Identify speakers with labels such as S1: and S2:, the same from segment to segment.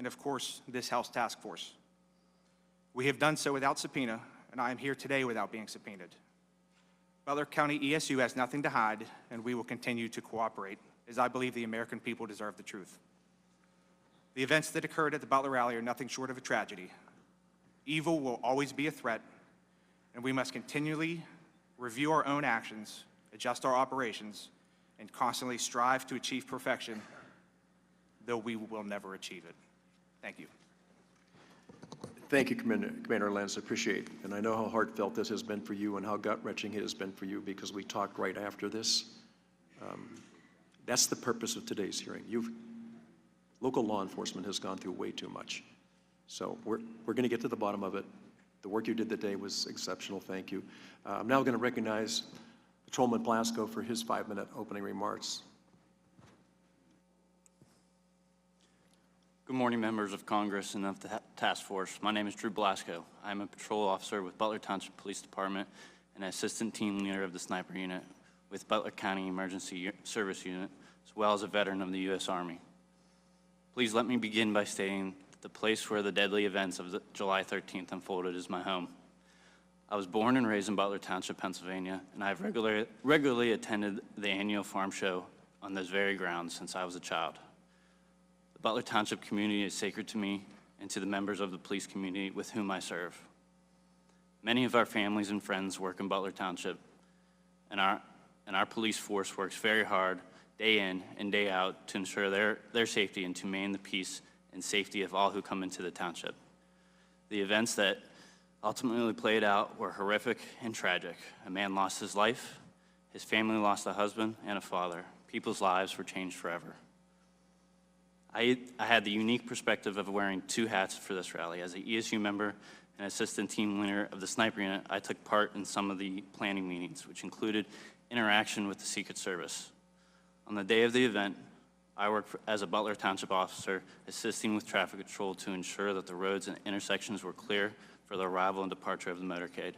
S1: and of course, this House task force. We have done so without subpoena, and I am here today without being subpoenaed. Butler County ESU has nothing to hide, and we will continue to cooperate, as I believe the American people deserve the truth. The events that occurred at the Butler rally are nothing short of a tragedy. Evil will always be a threat, and we must continually review our own actions, adjust our operations, and constantly strive to achieve perfection, though we will never achieve it. Thank you.
S2: Thank you, Commander Lance. I appreciate it. And I know how heartfelt this has been for you and how gut-wrenching it has been for you, because we talked right after this. That's the purpose of today's hearing. Local law enforcement has gone through way too much. So we're going to get to the bottom of it. The work you did today was exceptional. Thank you. I'm now going to recognize Patrolman Blasco for his 5-minute opening remarks.
S3: Good morning, members of Congress and of the task force. My name is Drew Blasco. I'm a patrol officer with Butler Township Police Department and assistant team leader of the sniper unit with Butler County Emergency Service Unit, as well as a veteran of the U.S. Army. Please let me begin by stating that the place where the deadly events of July 13th unfolded is my home. I was born and raised in Butler Township, Pennsylvania, and I've regularly attended the annual farm show on those very grounds since I was a child. The Butler Township community is sacred to me and to the members of the police community with whom I serve. Many of our families and friends work in Butler Township, and our police force works very hard day in and day out to ensure their safety and to maintain the peace and safety of all who come into the township. The events that ultimately played out were horrific and tragic. A man lost his life, his family lost a husband and a father. People's lives were changed forever. I had the unique perspective of wearing two hats for this rally. As an ESU member and assistant team leader of the sniper unit, I took part in some of the planning meetings, which included interaction with the Secret Service. On the day of the event, I worked as a Butler Township officer, assisting with traffic control to ensure that the roads and intersections were clear for the arrival and departure of the motorcade.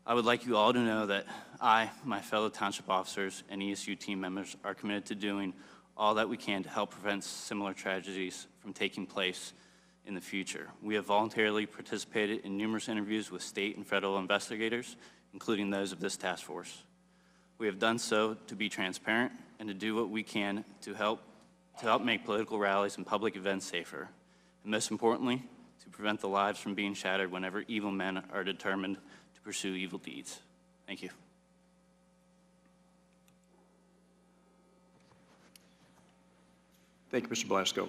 S3: I would like you all to know that I, my fellow township officers, and ESU team members are committed to doing all that we can to help prevent similar tragedies from taking place in the future. We have voluntarily participated in numerous interviews with state and federal investigators, including those of this task force. We have done so to be transparent and to do what we can to help make political rallies and public events safer, and most importantly, to prevent the lives from being shattered whenever evil men are determined to pursue evil deeds. Thank you.
S2: Thank you, Mr. Blasco.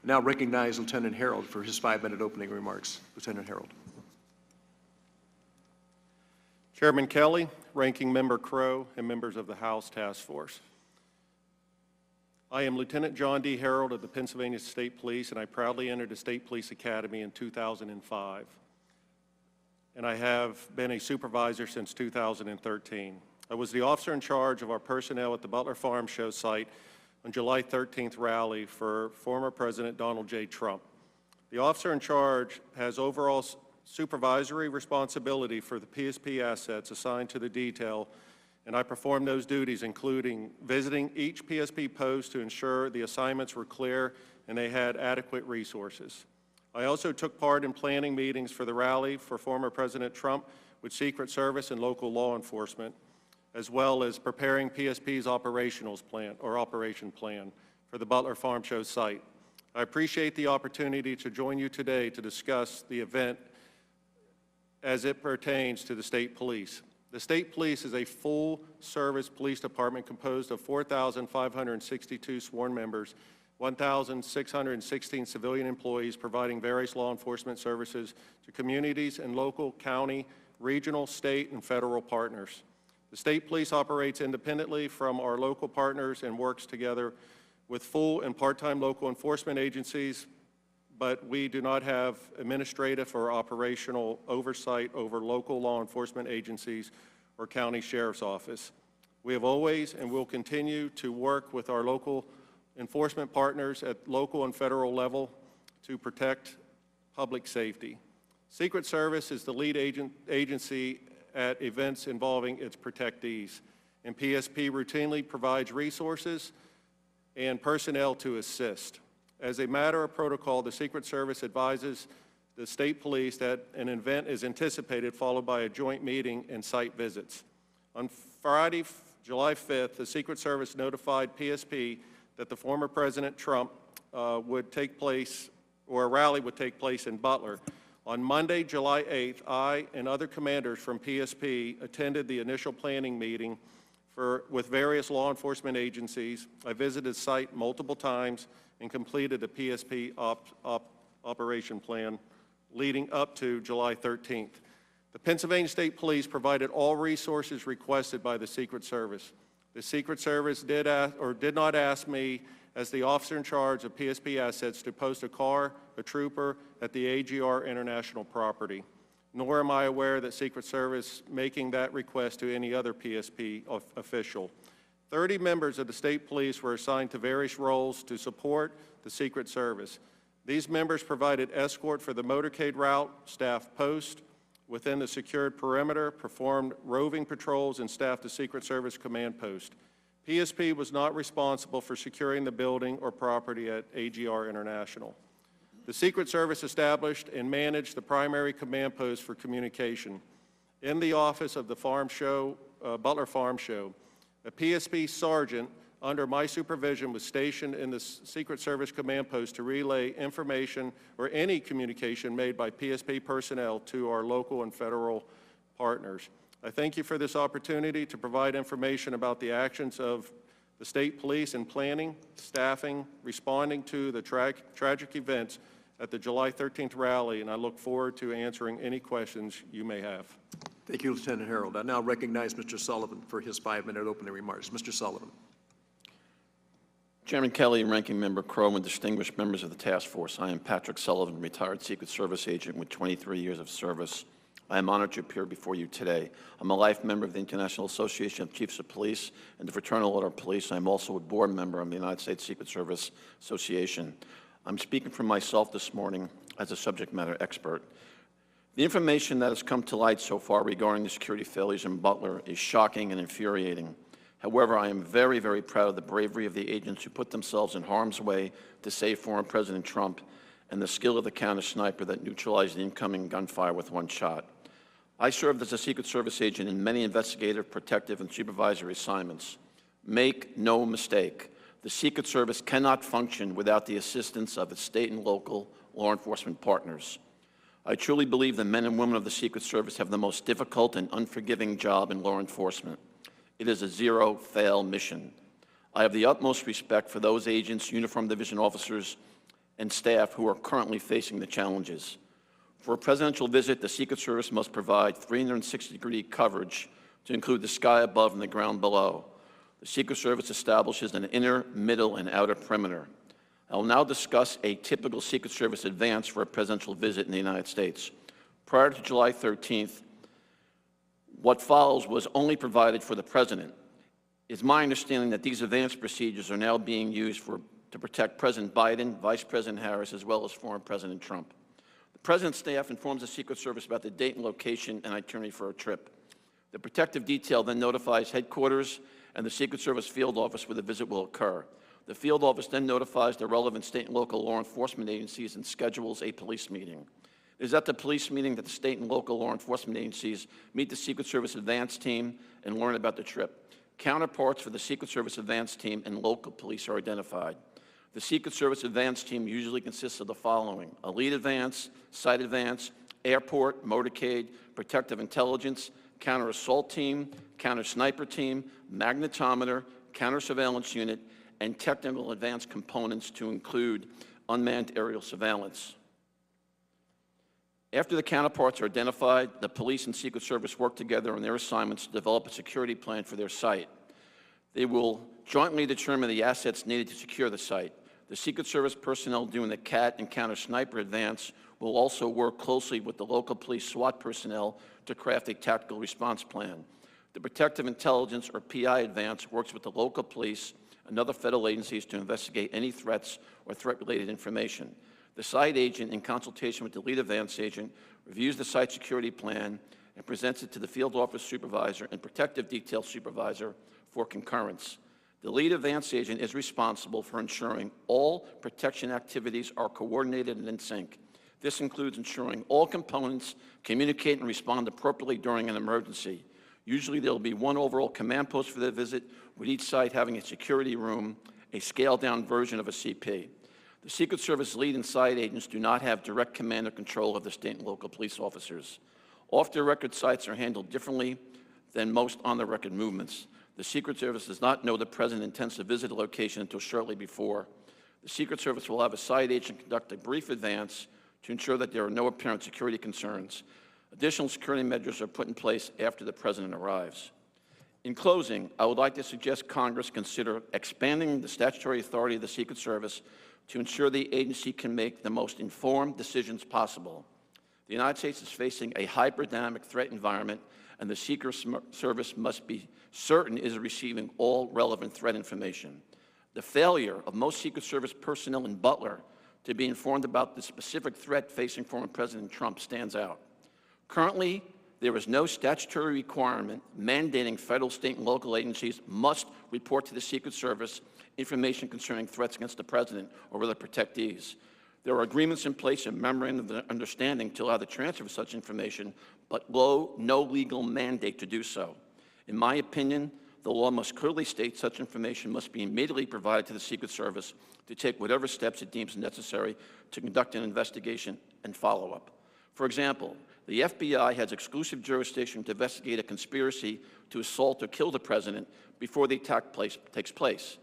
S2: Now recognize Lieutenant Harold for his 5-minute opening remarks. Lieutenant Harold.
S4: Chairman Kelly, Ranking Member Crow, and members of the House Task Force. I am Lieutenant John D. Harold of the Pennsylvania State Police, and I proudly entered the State Police Academy in 2005. And I have been a supervisor since 2013. I was the officer in charge of our personnel at the Butler Farm Show site on July 13th rally for former President Donald J. Trump. The officer in charge has overall supervisory responsibility for the PSP assets assigned to the detail, and I performed those duties, including visiting each PSP post to ensure the assignments were clear and they had adequate resources. I also took part in planning meetings for the rally for former President Trump with Secret Service and local law enforcement, as well as preparing PSP's operation plan for the Butler Farm Show site. I appreciate the opportunity to join you today to discuss the event as it pertains to the state police. The state police is a full-service police department composed of 4,562 sworn members, 1,616 civilian employees providing various law enforcement services to communities and local, county, regional, state, and federal partners. The state police operates independently from our local partners and works together with full and part-time local enforcement agencies, but we do not have administrative or operational oversight over local law enforcement agencies or county sheriff's office. We have always and will continue to work with our local enforcement partners at local and federal level to protect public safety. Secret Service is the lead agency at events involving its protectees, and PSP routinely provides resources and personnel to assist. As a matter of protocol, the Secret Service advises the state police that an event is anticipated, followed by a joint meeting and site visits. On Friday, July 5th, the Secret Service notified PSP that the former President Trump would take place, or a rally would take place in Butler. On Monday, July 8th, I and other commanders from PSP attended the initial planning meeting with various law enforcement agencies. I visited the site multiple times and completed a PSP operation plan leading up to July 13th. The Pennsylvania State Police provided all resources requested by the Secret Service. The Secret Service did not ask me, as the officer in charge of PSP assets, to post a trooper at the AGR International property, nor am I aware that Secret Service making that request to any other PSP official. 30 members of the state police were assigned to various roles to support the Secret Service. These members provided escort for the motorcade route, staffed post within the secured perimeter, performed roving patrols, and staffed the Secret Service command post. PSP was not responsible for securing the building or property at AGR International. The Secret Service established and managed the primary command post for communication. In the office of the Butler Farm Show, a PSP sergeant under my supervision was stationed in the Secret Service command post to relay information or any communication made by PSP personnel to our local and federal partners. I thank you for this opportunity to provide information about the actions of the state police in planning, staffing, responding to the tragic events at the July 13th rally, and I look forward to answering any questions you may have.
S2: Thank you, Lieutenant Harold. I now recognize Mr. Sullivan for his 5-minute opening remarks. Mr. Sullivan.
S5: Chairman Kelly, Ranking Member Crow, and distinguished members of the task force, I am Patrick Sullivan, retired Secret Service agent with 23 years of service. I am honored to appear before you today. I'm a life member of the International Association of Chiefs of Police and the Fraternal Order of Police. I'm also a board member of the United States Secret Service Association. I'm speaking for myself this morning as a subject matter expert. The information that has come to light so far regarding the security failures in Butler is shocking and infuriating. However, I am very, very proud of the bravery of the agents who put themselves in harm's way to save former President Trump and the skill of the counter sniper that neutralized the incoming gunfire with one shot. I served as a Secret Service agent in many investigative, protective, and supervisory assignments. Make no mistake, the Secret Service cannot function without the assistance of its state and local law enforcement partners. I truly believe the men and women of the Secret Service have the most difficult and unforgiving job in law enforcement. It is a zero-fail mission. I have the utmost respect for those agents, uniformed division officers, and staff who are currently facing the challenges. For a presidential visit, the Secret Service must provide 360-degree coverage to include the sky above and the ground below. The Secret Service establishes an inner, middle, and outer perimeter. I will now discuss a typical Secret Service advance for a presidential visit in the United States. Prior to July 13th, what follows was only provided for the president. It's my understanding that these advance procedures are now being used to protect President Biden, Vice President Harris, as well as former President Trump. The President's staff informs the Secret Service about the date and location and itinerary for a trip. The protective detail then notifies headquarters and the Secret Service field office where the visit will occur. The field office then notifies the relevant state and local law enforcement agencies and schedules a police meeting. It is at the police meeting that the state and local law enforcement agencies meet the Secret Service advance team and learn about the trip. Counterparts for the Secret Service advance team and local police are identified. The Secret Service advance team usually consists of the following: a lead advance, site advance, airport, motorcade, protective intelligence, counter-assault team, counter-sniper team, magnetometer, counter-surveillance unit, and technical advance components to include unmanned aerial surveillance. After the counterparts are identified, the police and Secret Service work together on their assignments to develop a security plan for their site. They will jointly determine the assets needed to secure the site. The Secret Service personnel doing the CAT and counter-sniper advance will also work closely with the local police SWAT personnel to craft a tactical response plan. The Protective Intelligence, or PI advance, works with the local police and other federal agencies to investigate any threats or threat-related information. The site agent, in consultation with the lead advance agent, reviews the site security plan and presents it to the field office supervisor and protective detail supervisor for concurrence. The lead advance agent is responsible for ensuring all protection activities are coordinated and in sync. This includes ensuring all components communicate and respond appropriately during an emergency. Usually there will be one overall command post for the visit, with each site having a security room, a scaled-down version of a CP. The Secret Service lead and side agents do not have direct command or control of the state and local police officers. Off-the-record sites are handled differently than most on-the-record movements. The Secret Service does not know the President intends to visit a location until shortly before. The Secret Service will have a side agent conduct a brief advance to ensure that there are no apparent security concerns. Additional security measures are put in place after the President arrives. In closing, I would like to suggest Congress consider expanding the statutory authority of the Secret Service to ensure the agency can make the most informed decisions possible. The United States is facing a hyper-dynamic threat environment, and the Secret Service must be certain it is receiving all relevant threat information. The failure of most Secret Service personnel in Butler to be informed about the specific threat facing former President Trump stands out. Currently, there is no statutory requirement mandating federal, state, and local agencies must report to the Secret Service information concerning threats against the President or other protectees. There are agreements in place and memorandum of understanding to allow the transfer of such information, but no legal mandate to do so. In my opinion, the law must clearly state such information must be immediately provided to the Secret Service to take whatever steps it deems necessary to conduct an investigation and follow-up. For example, the FBI has exclusive jurisdiction to investigate a conspiracy to assault or kill the President before the attack takes place.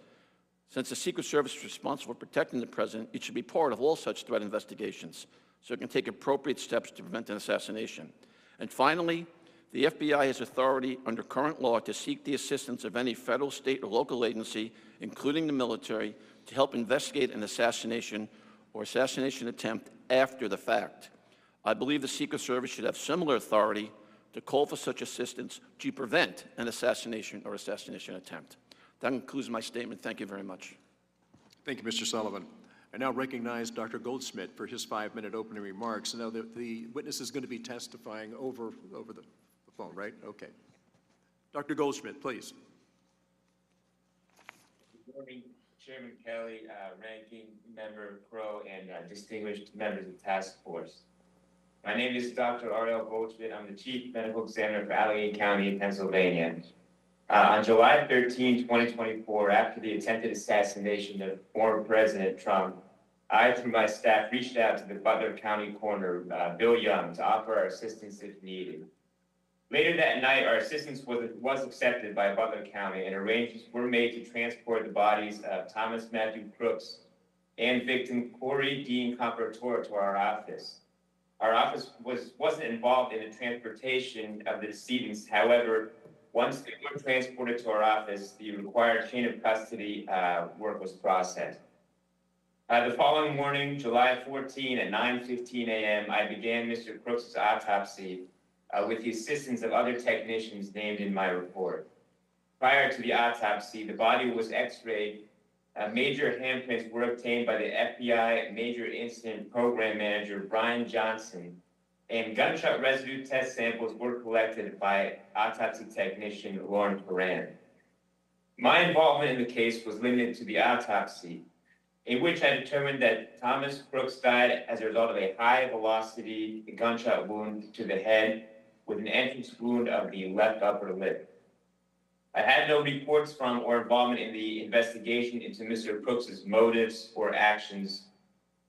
S5: Since the Secret Service is responsible for protecting the President, it should be part of all such threat investigations so it can take appropriate steps to prevent an assassination. And finally, the FBI has authority under current law to seek the assistance of any federal, state, or local agency, including the military, to help investigate an assassination or assassination attempt after the fact. I believe the Secret Service should have similar authority to call for such assistance to prevent an assassination or assassination attempt. That concludes my statement. Thank you very much.
S2: Thank you, Mr. Sullivan. I now recognize Dr. Goldsmith for his 5-minute opening remarks. Now, the witness is going to be testifying over the phone, right? Okay. Dr. Goldsmith, please.
S6: Good morning, Chairman Kelly, Ranking Member Crow, and distinguished members of the task force. My name is Dr. Ariel Goldsmith. I'm the Chief Medical Examiner for Allegheny County, Pennsylvania. On July 13, 2024, after the attempted assassination of former President Trump, I, through my staff, reached out to the Butler County coroner, Bill Young, to offer our assistance if needed. Later that night, our assistance was accepted by Butler County, and arrangements were made to transport the bodies of Thomas Matthew Crooks and victim Corey Dean Comparator to our office. Our office wasn't involved in the transportation of the decedents. However, once they were transported to our office, the required chain of custody work was processed. The following morning, July 14 at 9:15 a.m., I began Mr. Crooks' autopsy with the assistance of other technicians named in my report. Prior to the autopsy, the body was x-rayed. Major handprints were obtained by the FBI Major Incident Program Manager, Brian Johnson, and gunshot residue test samples were collected by autopsy technician Lauren Perrin. My involvement in the case was limited to the autopsy, in which I determined that Thomas Crooks died as a result of a high-velocity gunshot wound to the head with an entrance wound of the left upper lip. I had no reports from or involvement in the investigation into Mr. Crooks' motives or actions,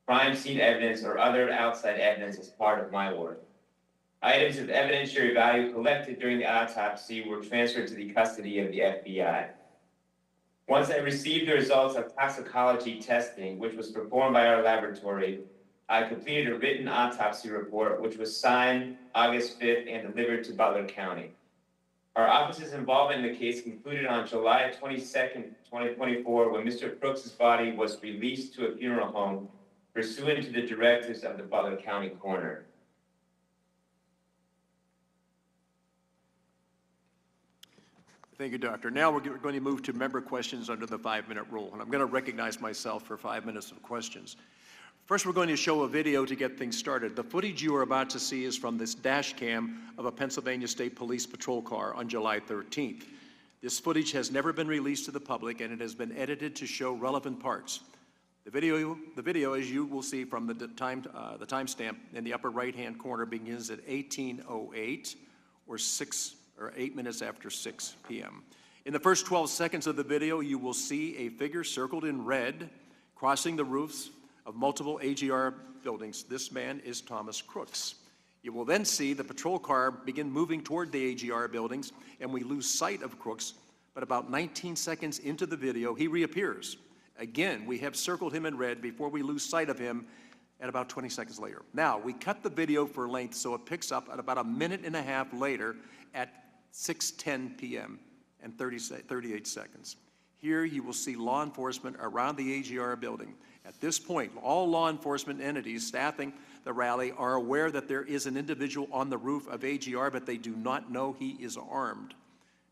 S6: crime scene evidence, or other outside evidence as part of my work. Items of evidentiary value collected during the autopsy were transferred to the custody of the FBI. Once I received the results of toxicology testing, which was performed by our laboratory, I completed a written autopsy report, which was signed August 5th and delivered to Butler County. Our office's involvement in the case concluded on July 22nd, 2024, when Mr. Crooks' body was released to a funeral home pursuant to the directives of the Butler County coroner.
S2: Thank you, Doctor. Now we're going to move to member questions under the 5-minute rule, and I'm going to recognize myself for 5 minutes of questions. First, we're going to show a video to get things started. The footage you are about to see is from this dash cam of a Pennsylvania State Police patrol car on July 13th. This footage has never been released to the public, and it has been edited to show relevant parts. The video, as you will see from the timestamp in the upper right-hand corner, begins at 18:08 or 8 minutes after 6 p.m. In the first 12 seconds of the video, you will see a figure circled in red crossing the roofs of multiple AGR buildings. This man is Thomas Crooks. You will then see the patrol car begin moving toward the AGR buildings, and we lose sight of Crooks, but about 19 seconds into the video, he reappears. Again, we have circled him in red before we lose sight of him at about 20 seconds later. Now, we cut the video for length so it picks up at about a minute and a half later at 6:10 p.m. and 38 seconds. Here you will see law enforcement around the AGR building. At this point, all law enforcement entities staffing the rally are aware that there is an individual on the roof of AGR, but they do not know he is armed.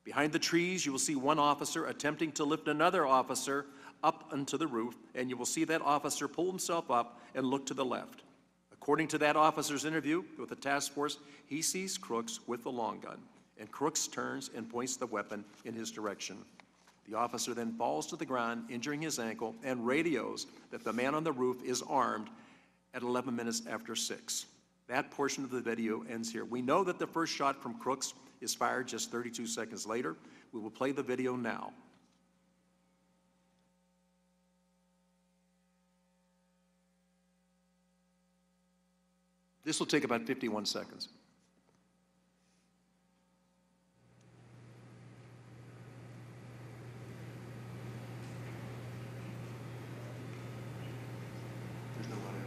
S2: Behind the trees, you will see one officer attempting to lift another officer up onto the roof, and you will see that officer pull himself up and look to the left. According to that officer's interview with the task force, he sees Crooks with the long gun, and Crooks turns and points the weapon in his direction. The officer then falls to the ground, injuring his ankle, and radios that the man on the roof is armed at 11 minutes after 6. That portion of the video ends here. We know that the first shot from Crooks is fired just 32 seconds later. We will play the video now. This will take about 51 seconds. There's nobody.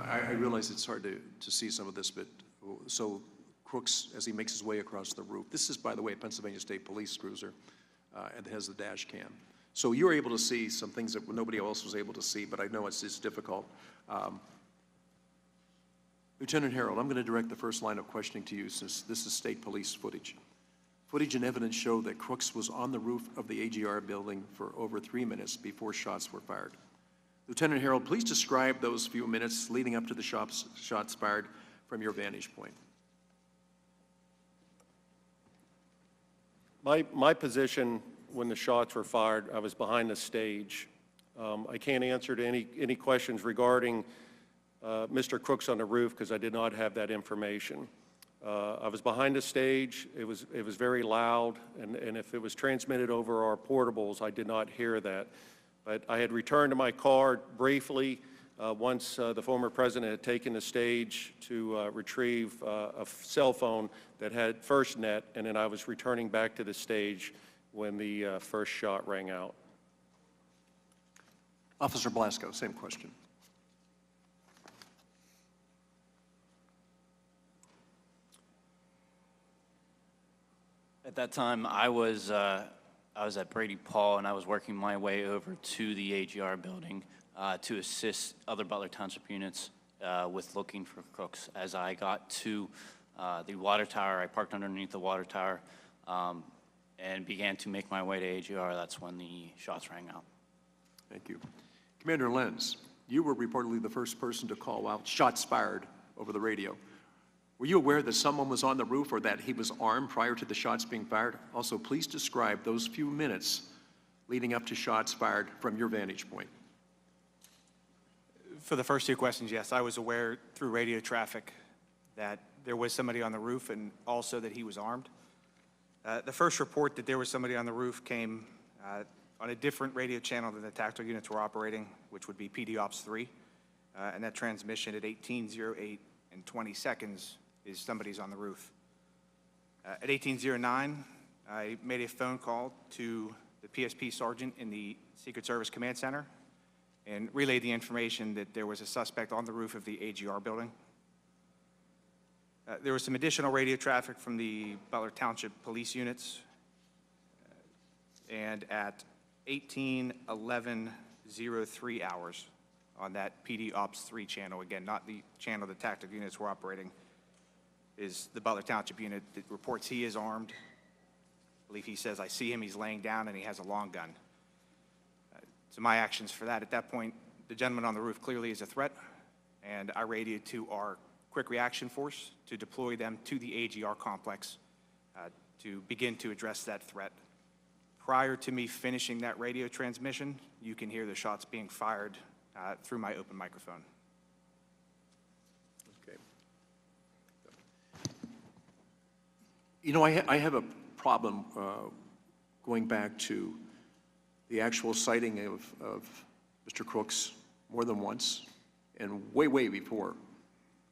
S2: I realize it's hard to see some of this, but so Crooks, as he makes his way across the roof, this is, by the way, a Pennsylvania State Police cruiser, and it has the dash cam. So you're able to see some things that nobody else was able to see, but I know it's difficult. Lieutenant Harold, I'm going to direct the first line of questioning to you, since this is state police footage. Footage and evidence show that Crooks was on the roof of the AGR building for over 3 minutes before shots were fired. Lieutenant Harold, please describe those few minutes leading up to the shots fired from your vantage point.
S4: My position when the shots were fired, I was behind the stage. I can't answer to any questions regarding Mr. Crooks on the roof because I did not have that information. I was behind the stage. It was very loud, and if it was transmitted over our portables, I did not hear that. But I had returned to my car briefly once the former president had taken the stage to retrieve a cell phone that had FirstNet, and then I was returning back to the stage when the first shot rang out.
S2: Officer Blasco, same question.
S3: At that time, I was at Brady Paul, and I was working my way over to the AGR building to assist other Butler Township units with looking for Crooks. As I got to the water tower, I parked underneath the water tower and began to make my way to AGR. That's when the shots rang out.
S2: Thank you. Commander Lenz, you were reportedly the first person to call out shots fired over the radio. Were you aware that someone was on the roof or that he was armed prior to the shots being fired? Also, please describe those few minutes leading up to shots fired from your vantage point.
S1: For the first two questions, yes, I was aware through radio traffic that there was somebody on the roof and also that he was armed. The first report that there was somebody on the roof came on a different radio channel than the tactical units were operating, which would be PD Ops 3, and that transmission at 18:08 and 20 seconds is somebody's on the roof. At 18:09, I made a phone call to the PSP sergeant in the Secret Service Command Center and relayed the information that there was a suspect on the roof of the AGR building. There was some additional radio traffic from the Butler Township police units, and at 18:11:03 hours on that PD Ops 3 channel, again, not the channel the tactical units were operating, is the Butler Township unit that reports he is armed. I believe he says, "I see him, he's laying down, and he has a long gun." So my actions for that, at that point, the gentleman on the roof clearly is a threat, and I radioed to our quick reaction force to deploy them to the AGR complex to begin to address that threat. Prior to me finishing that radio transmission, you can hear the shots being fired through my open microphone.
S2: Okay. You know, I have a problem going back to the actual sighting of Mr. Crooks more than once, and way before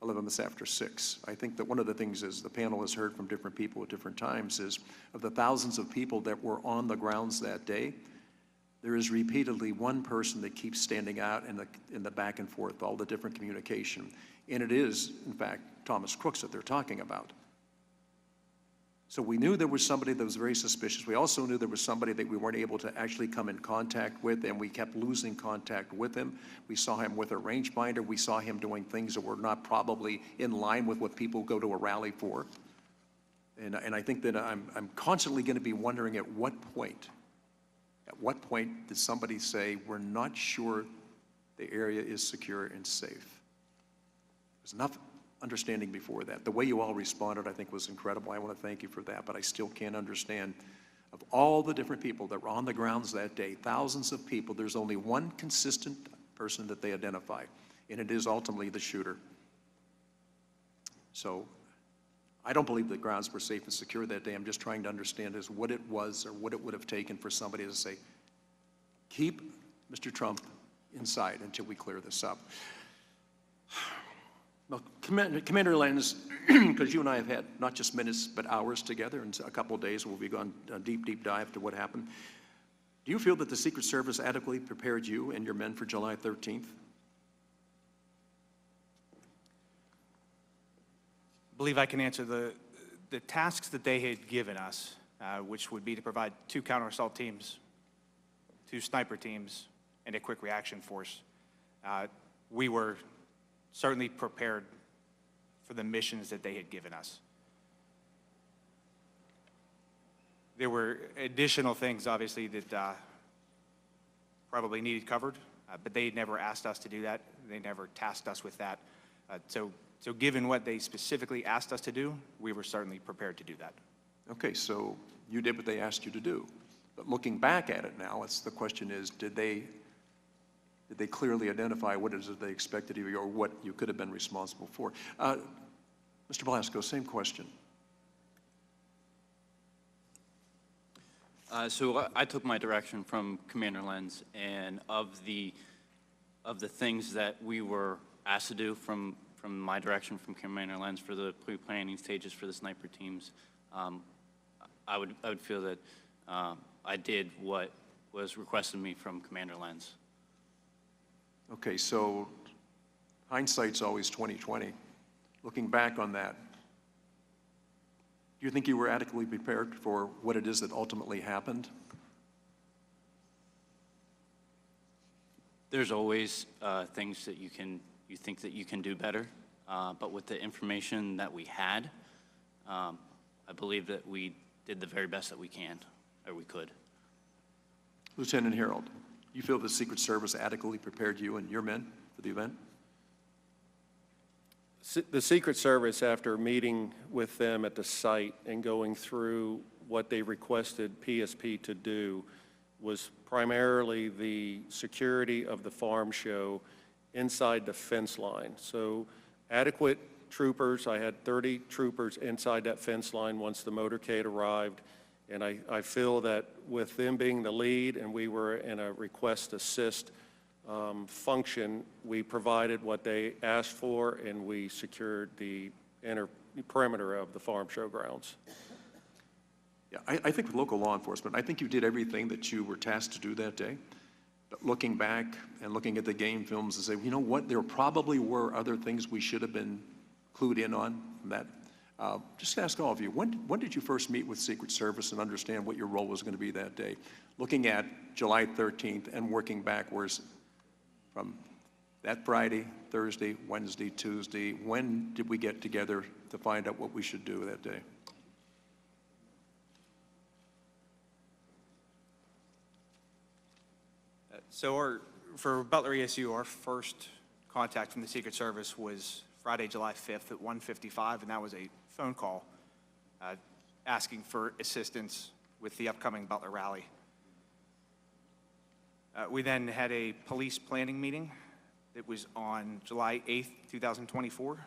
S2: 11 minutes after 6. I think that one of the things is the panel has heard from different people at different times is of the thousands of people that were on the grounds that day, there is repeatedly one person that keeps standing out in the back and forth, all the different communication. And it is, in fact, Thomas Crooks that they're talking about. So we knew there was somebody that was very suspicious. We also knew there was somebody that we weren't able to actually come in contact with, and we kept losing contact with him. We saw him with a rangefinder. We saw him doing things that were not probably in line with what people go to a rally for. And I think that I'm constantly going to be wondering at what point did somebody say, we're not sure the area is secure and safe? There's enough understanding before that. The way you all responded, I think, was incredible. I want to thank you for that, but I still can't understand, of all the different people that were on the grounds that day, thousands of people, there's only one consistent person that they identify, and it is ultimately the shooter. So I don't believe the grounds were safe and secure that day. I'm just trying to understand is what it was or what it would have taken for somebody to say, keep Mr. Trump inside until we clear this up. Well, Commander Lenz, because you and I have had not just minutes but hours together, and a couple of days we'll be going a deep dive to what happened. Do you feel that the Secret Service adequately prepared you and your men for July 13th?
S1: I believe I can answer the tasks that they had given us, which would be to provide 2 counter-assault teams, 2 sniper teams, and a quick reaction force. We were certainly prepared for the missions that they had given us. There were additional things, obviously, that probably needed covered, but they had never asked us to do that. They never tasked us with that. So given what they specifically asked us to do, we were certainly prepared to do that. Okay, so you did what they asked you to do. But looking back at it now, the question is, did they clearly identify what it is that they expected of you or what you could have been responsible for? Mr. Blasco, same question.
S3: So I took my direction from Commander Lenz, and of the things that we were asked to do from my direction from Commander Lenz for the pre-planning stages for the sniper teams, I would feel that I did what was requested of me from Commander Lenz.
S2: Okay, so hindsight's always 20/20. Looking back on that, do you think you were adequately prepared for what it is that ultimately happened?
S3: There's always things that you think that you can do better, but with the information that we had, I believe that we did the very best that we can, or we could.
S2: Lieutenant Harold, you feel the Secret Service adequately prepared you and your men for the event?
S4: The Secret Service, after meeting with them at the site and going through what they requested PSP to do, was primarily the security of the farm show inside the fence line. So adequate troopers, I had 30 troopers inside that fence line once the motorcade arrived. And I feel that with them being the lead and we were in a request assist function, we provided what they asked for and we secured the inner perimeter of the farm show grounds.
S2: Yeah, I think with local law enforcement, I think you did everything that you were tasked to do that day. But looking back and looking at the game films and say, you know what, there probably were other things we should have been clued in on that Just to ask all of you, when did you first meet with Secret Service and understand what your role was going to be that day? Looking at July 13th and working backwards from that Friday, Thursday, Wednesday, Tuesday, when did we get together to find out what we should do that day?
S1: For Butler ESU, our first contact from the Secret Service was Friday, July 5th at 1:55, and that was a phone call asking for assistance with the upcoming Butler rally. We then had a police planning meeting that was on July 8th, 2024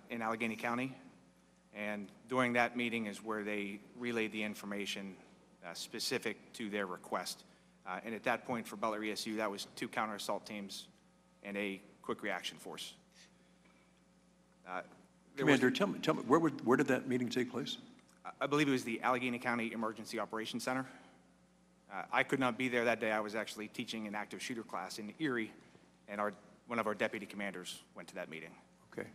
S1: in Allegheny County, and during that meeting is where they relayed the information specific to their request. And at that point for Butler ESU, that was 2 counter-assault teams and a quick reaction force.
S2: Commander, tell me, where did that meeting take place?
S1: I believe it was the Allegheny County Emergency Operations Center. I could not be there that day. I was actually teaching an active shooter class in Erie, and one of our deputy commanders went to that meeting.
S2: Okay.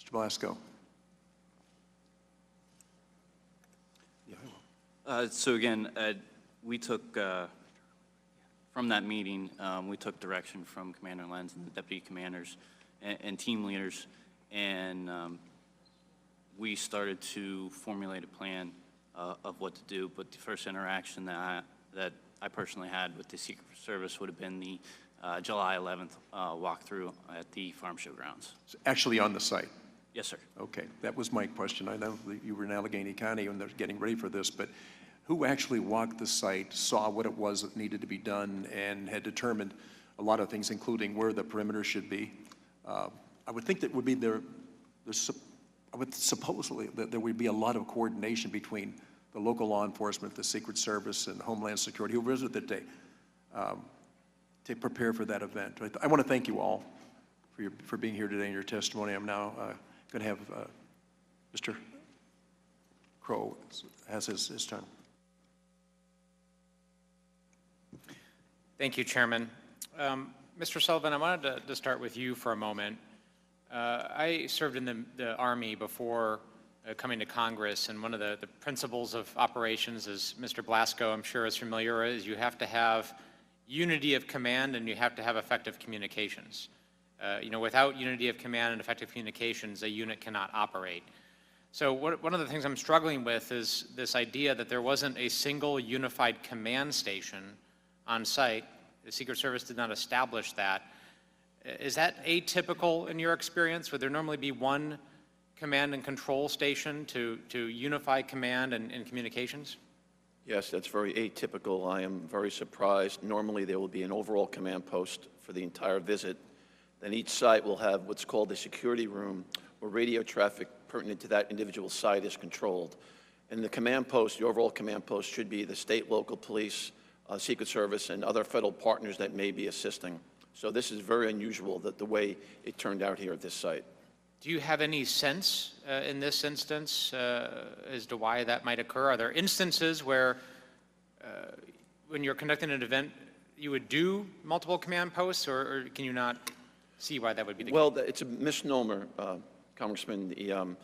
S2: Mr. Blasco. Yeah, I will.
S3: So again, we took, from that meeting, we took direction from Commander Lenz and the deputy commanders and team leaders, and we started to formulate a plan of what to do. But the first interaction that I personally had with the Secret Service would have been the July 11th walkthrough at the farm show grounds.
S2: Actually on the site?
S3: Yes, sir.
S2: Okay, that was my question. I know that you were in Allegheny County when they're getting ready for this, but who actually walked the site, saw what it was that needed to be done, and had determined a lot of things, including where the perimeter should be? I would think that would be I would supposedly that there would be a lot of coordination between the local law enforcement, the Secret Service, and Homeland Security, who visited that day, to prepare for that event. I want to thank you all for being here today and your testimony. I'm now going to have Mr. Crow has his turn.
S7: Thank you, Chairman. Mr. Sullivan, I wanted to start with you for a moment. I served in the Army before coming to Congress, and one of the principles of operations, as Mr. Blasco, I'm sure, is familiar, is you have to have unity of command and you have to have effective communications. Without unity of command and effective communications, a unit cannot operate. So one of the things I'm struggling with is this idea that there wasn't a single unified command station on site. The Secret Service did not establish that. Is that atypical in your experience? Would there normally be one command and control station to unify command and communications?
S5: Yes, that's very atypical. I am very surprised. Normally, there will be an overall command post for the entire visit. Then each site will have what's called a security room, where radio traffic pertinent to that individual site is controlled. And the command post, the overall command post, should be the state, local police, Secret Service, and other federal partners that may be assisting. So this is very unusual that the way it turned out here at this site.
S7: Do you have any sense in this instance as to why that might occur? Are there instances where when you're conducting an event, you would do multiple command posts, or can you not see why that would be the case?
S5: Well, it's a misnomer, Congressman. The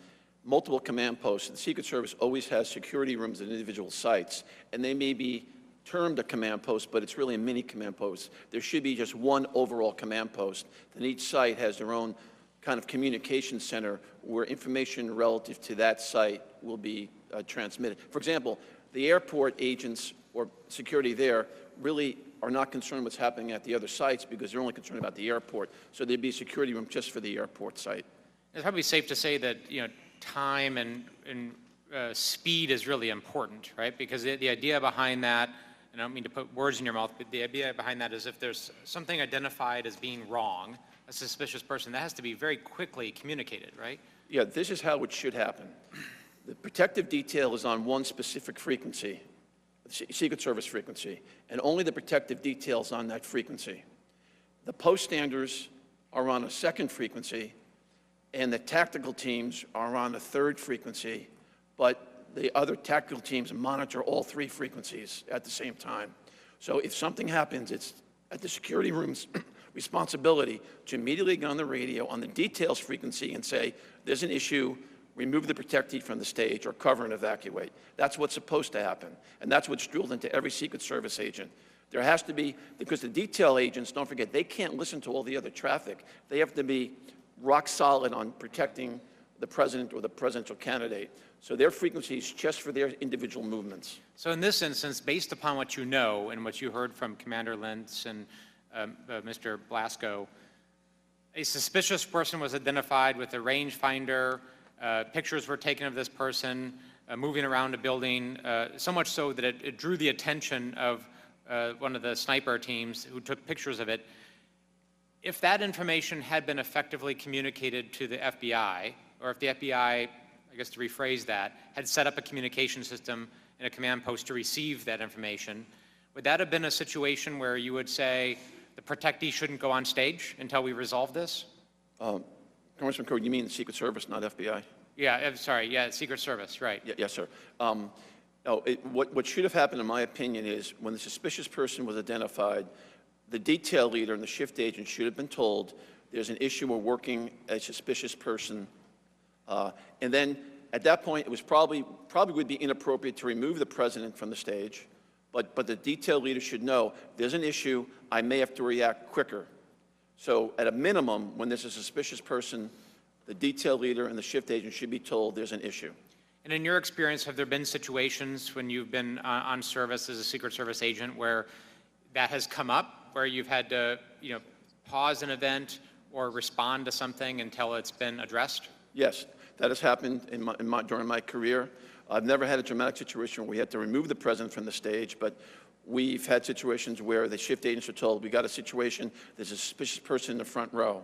S5: multiple command posts, the Secret Service always has security rooms at individual sites, and they may be termed a command post, but it's really a mini command post. There should be just one overall command post, and each site has their own kind of communication center where information relative to that site will be transmitted. For example, the airport agents or security there really are not concerned what's happening at the other sites because they're only concerned about the airport. So there'd be a security room just for the airport site.
S7: It's probably safe to say that time and speed is really important, right? Because the idea behind that, and I don't mean to put words in your mouth, but the idea behind that is if there's something identified as being wrong, a suspicious person, that has to be very quickly communicated, right?
S5: Yeah, this is how it should happen. The protective detail is on one specific frequency, Secret Service frequency, and only the protective details on that frequency. The post standers are on a second frequency, and the tactical teams are on a third frequency, but the other tactical teams monitor all three frequencies at the same time. So if something happens, it's at the security rooms responsibility to immediately go on the radio on the details frequency and say, there's an issue, remove the protectee from the stage or cover and evacuate. That's what's supposed to happen. And that's what's drilled into every Secret Service agent. There has to be, because the detail agents, don't forget, they can't listen to all the other traffic. They have to be rock solid on protecting the president or the presidential candidate. So their frequency is just for their individual movements.
S7: So in this instance, based upon what you know and what you heard from Commander Lentz and Mr. Blasco, a suspicious person was identified with a rangefinder. Pictures were taken of this person moving around a building, so much so that it drew the attention of one of the sniper teams who took pictures of it. If that information had been effectively communicated to the FBI, or if the FBI, I guess to rephrase that, had set up a communication system and a command post to receive that information, would that have been a situation where you would say the protectee shouldn't go on stage until we resolve this?
S5: Congressman Crow, you mean the Secret Service, not FBI?
S7: Yeah, I'm sorry, yeah, Secret Service, right.
S5: Yes, sir. What should have happened, in my opinion, is when the suspicious person was identified, the detail leader and the shift agent should have been told there's an issue, we're working a suspicious person. And then at that point, it was probably would be inappropriate to remove the president from the stage, but the detail leader should know there's an issue, I may have to react quicker. So at a minimum, when there's a suspicious person, the detail leader and the shift agent should be told there's an issue.
S7: And in your experience, have there been situations when you've been on service as a Secret Service agent where that has come up, where you've had to, pause an event or respond to something until it's been addressed?
S5: Yes, that has happened during my career. I've never had a dramatic situation where we had to remove the president from the stage, but we've had situations where the shift agents are told, we got a situation, there's a suspicious person in the front row.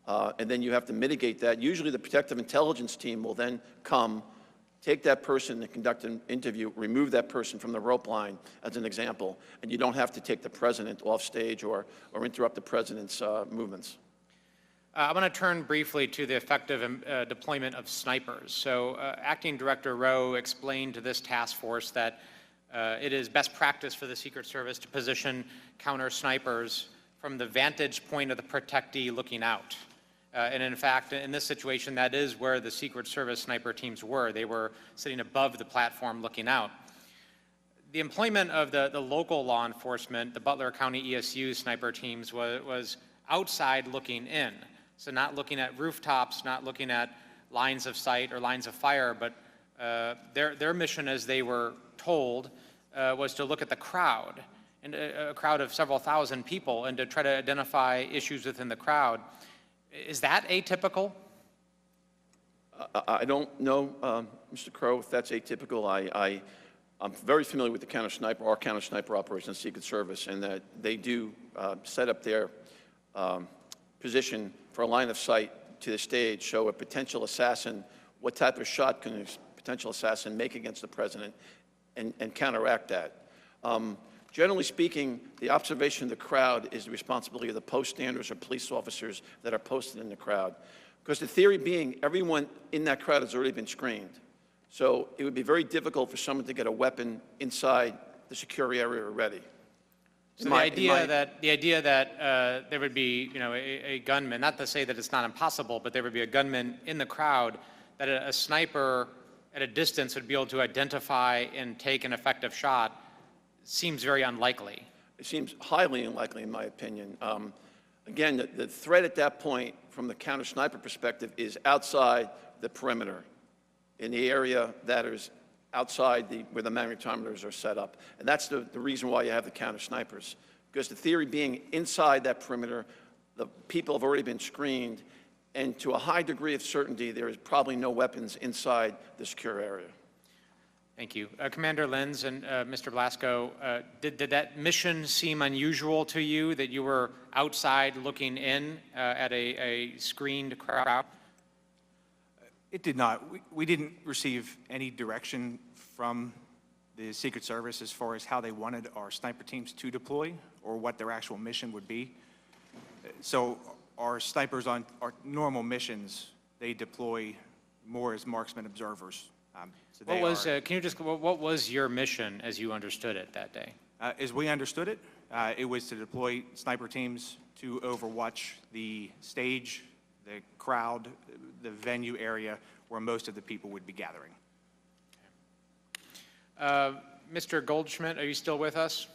S5: And then you have to mitigate that. Usually the protective intelligence team will then come, take that person and conduct an interview, remove that person from the rope line, as an example, and you don't have to take the president off stage or interrupt the president's movements.
S7: I want to turn briefly to the effective deployment of snipers. So Acting Director Rowe explained to this task force that it is best practice for the Secret Service to position counter snipers from the vantage point of the protectee looking out. And in fact, in this situation, that is where the Secret Service sniper teams were. They were sitting above the platform looking out. The employment of the local law enforcement, the Butler County ESU sniper teams, was outside looking in. So not looking at rooftops, not looking at lines of sight or lines of fire, but their mission, as they were told, was to look at the crowd, and a crowd of several thousand people, and to try to identify issues within the crowd. Is that atypical?
S5: I don't know, Mr. Crow, if that's atypical. I'm very familiar with the our counter-sniper operation in the Secret Service, and that they do set up their position for a line of sight to the stage, show a potential assassin, what type of shot can a potential assassin make against the president, and counteract that. Generally speaking, the observation of the crowd is the responsibility of the post standers or police officers that are posted in the crowd. Because the theory being, everyone in that crowd has already been screened. So it would be very difficult for someone to get a weapon inside the secure area already.
S7: So the idea that there would be, a gunman, not to say that it's not impossible, but there would be a gunman in the crowd, that a sniper at a distance would be able to identify and take an effective shot, seems very unlikely.
S5: It seems highly unlikely, in my opinion. Again, the threat at that point, from the counter-sniper perspective, is outside the perimeter, in the area that is outside where the magnetometers are set up. And that's the reason why you have the counter-snipers. Because the theory being, inside that perimeter, the people have already been screened, and to a high degree of certainty, there is probably no weapons inside the secure area.
S7: Thank you. Commander Lenz and Mr. Blasco, did that mission seem unusual to you, that you were outside looking in at a screened crowd?
S1: It did not. We didn't receive any direction from the Secret Service as far as how they wanted our sniper teams to deploy or what their actual mission would be. So our snipers on our normal missions, they deploy more as marksman observers. So
S7: what was, can you just, what was your mission as you understood it that day?
S1: As we understood it, It was to deploy sniper teams to overwatch the stage, the crowd, the venue area where most of the people would be gathering.
S7: Mr. Goldschmidt, are you still with us?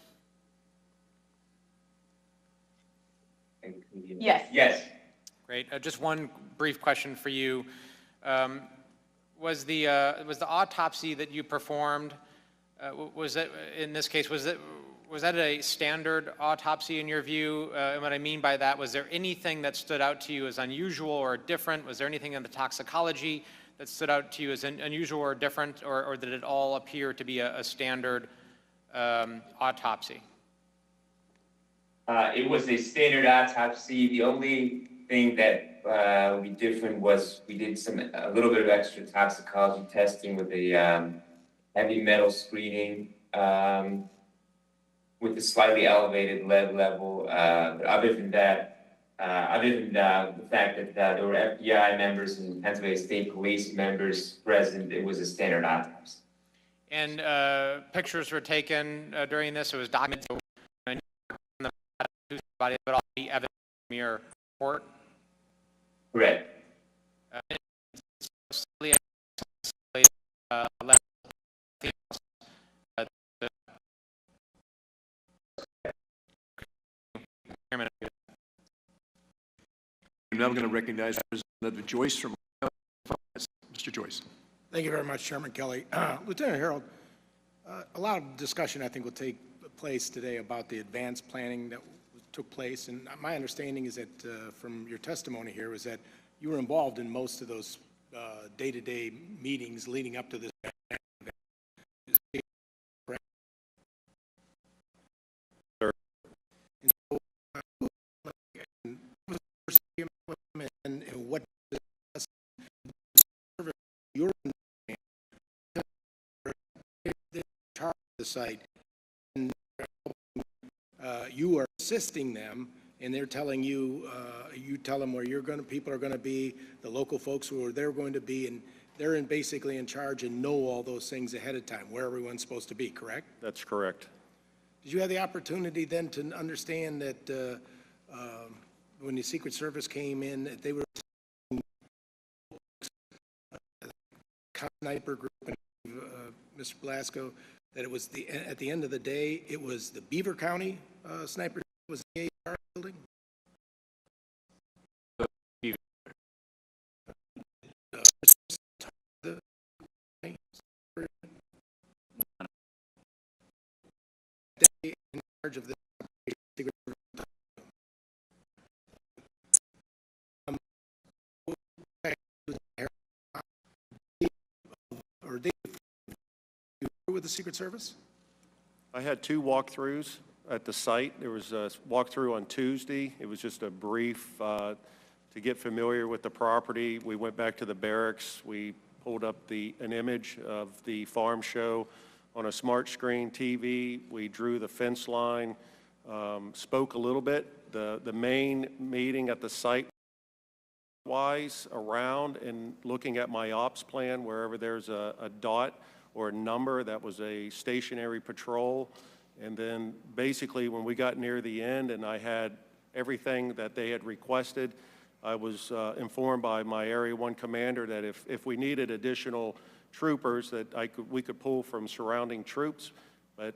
S6: Yes. Yes.
S7: Great. Just one brief question for you. Was the autopsy that you performed, was that, in this case, was that a standard autopsy in your view? And what I mean by that, was there anything that stood out to you as unusual or different? Was there anything in the toxicology that stood out to you as unusual or different, or did it all appear to be a standard autopsy?
S6: It was a standard autopsy. The only thing that would be different was we did a little bit of extra toxicology testing with a heavy metal screening with a slightly elevated lead level. But other than that, the fact that there were FBI members and Pennsylvania State Police members present, it was a standard autopsy.
S7: And pictures were taken during this. It was documented. But all the evidence from your report.
S6: Correct.
S2: I'm now going to recognize Representative Joyce from Mr. Joyce.
S8: Thank you very much, Chairman Kelly. Lieutenant Harold, a lot of discussion, I think, will take place today about the advanced planning that took place. And my understanding is that from your testimony here was that you were involved in most of those day-to-day meetings leading up to this event. And so, and what you're in charge of the site, and you are assisting them, and they're telling you, you tell them where people are going to be, the local folks who are there going to be, and they're basically in charge and know all those things ahead of time, where everyone's supposed to be, correct?
S4: That's correct.
S8: Did you have the opportunity then to understand that when the Secret Service came in, that they were sniper group and Mr. Blasco, that it was at the end of the day, it was the Beaver County sniper was the AR building? In charge of the with the Secret Service?
S4: I had 2 walkthroughs at the site. There was a walkthrough on Tuesday. It was just a brief to get familiar with the property. We went back to the barracks. We pulled up an image of the farm show on a smart screen TV. We drew the fence line, spoke a little bit. The main meeting at the site wise around and looking at my ops plan, wherever there's a dot or a number, that was a stationary patrol. And then basically when we got near the end and I had everything that they had requested, I was informed by my Area 1 commander that if we needed additional troopers that we could pull from surrounding troops. But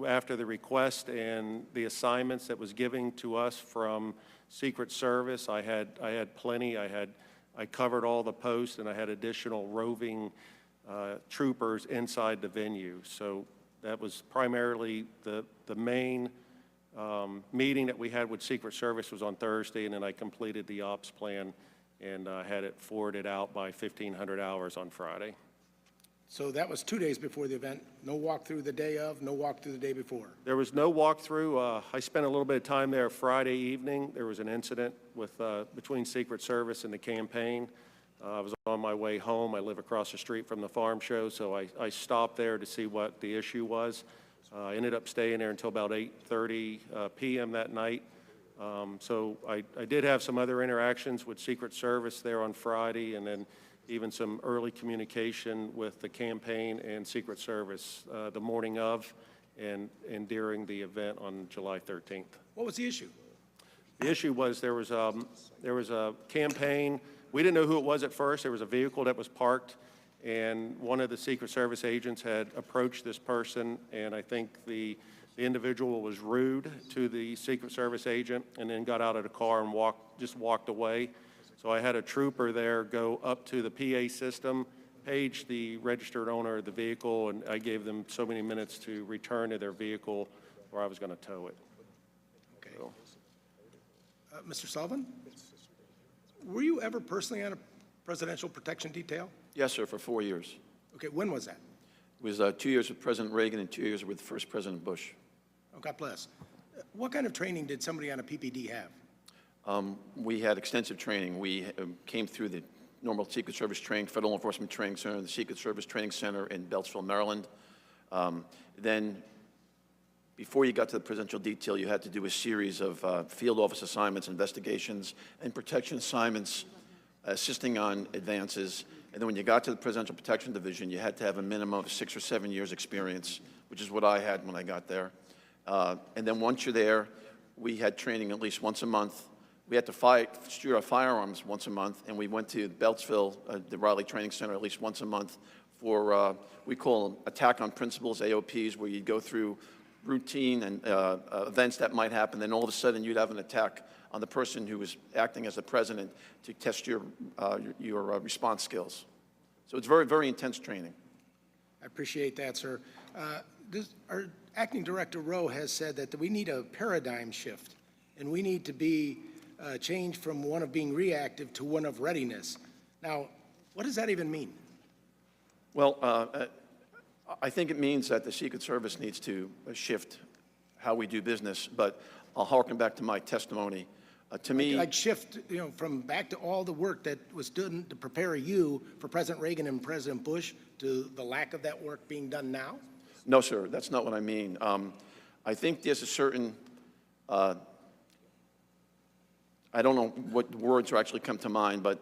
S4: after the request and the assignments that was given to us from Secret Service, I had plenty. I covered all the posts and I had additional roving troopers inside the venue. So that was primarily the main meeting that we had with Secret Service was on Thursday, and then I completed the ops plan and had it forwarded out by 1,500 hours on Friday.
S8: So that was 2 days before the event. No walkthrough the day of, no walkthrough the day before.
S4: There was no walkthrough. I spent a little bit of time there Friday evening. There was an incident between Secret Service and the campaign. I was on my way home. I live across the street from the farm show, so I stopped there to see what the issue was. I ended up staying there until about 8:30 p.m. that night. So I did have some other interactions with Secret Service there on Friday, and then even some early communication with the campaign and Secret Service the morning of. and during the event on July 13th.
S8: What was the issue?
S4: The issue was there was a campaign. We didn't know who it was at first. There was a vehicle that was parked, and one of the Secret Service agents had approached this person, and I think the individual was rude to the Secret Service agent and then got out of the car and walked away. So I had a trooper there go up to the PA system, page the registered owner of the vehicle, and I gave them so many minutes to return to their vehicle or I was going to tow it.
S8: Okay. Mr. Sullivan? Were you ever personally on a presidential protection detail?
S5: Yes, sir, for 4 years.
S8: Okay, when was that?
S5: It was 2 years with President Reagan and 2 years with first President Bush.
S8: Oh, God bless. What kind of training did somebody on a PPD have?
S5: We had extensive training. We came through the normal Secret Service training, Federal Law Enforcement Training Center, the Secret Service Training Center in Beltsville, Maryland. Then, before you got to the presidential detail, you had to do a series of field office assignments, investigations, and protection assignments, assisting on advances. And then when you got to the Presidential Protection Division, you had to have a minimum of 6 or 7 years experience, which is what I had when I got there. And then once you're there, we had training at least once a month. We had to shoot our firearms once a month, and we went to Beltsville, the Riley Training Center, at least once a month for, we call them attack on principles, AOPs, where you'd go through routine and events that might happen, then all of a sudden you'd have an attack on the person who was acting as the president to test your response skills. So it's very, very intense training.
S8: I appreciate that, sir. Our acting director, Rowe, has said that we need a paradigm shift, and we need to be changed from one of being reactive to one of readiness. Now, what does that even mean?
S5: Well, I think it means that the Secret Service needs to shift how we do business, but I'll harken back to my testimony. To me,
S8: Like shift, from back to all the work that was done to prepare you for President Reagan and President Bush to the lack of that work being done now?
S5: no, sir, that's not what I mean. I think there's a certain, I don't know what words actually come to mind, but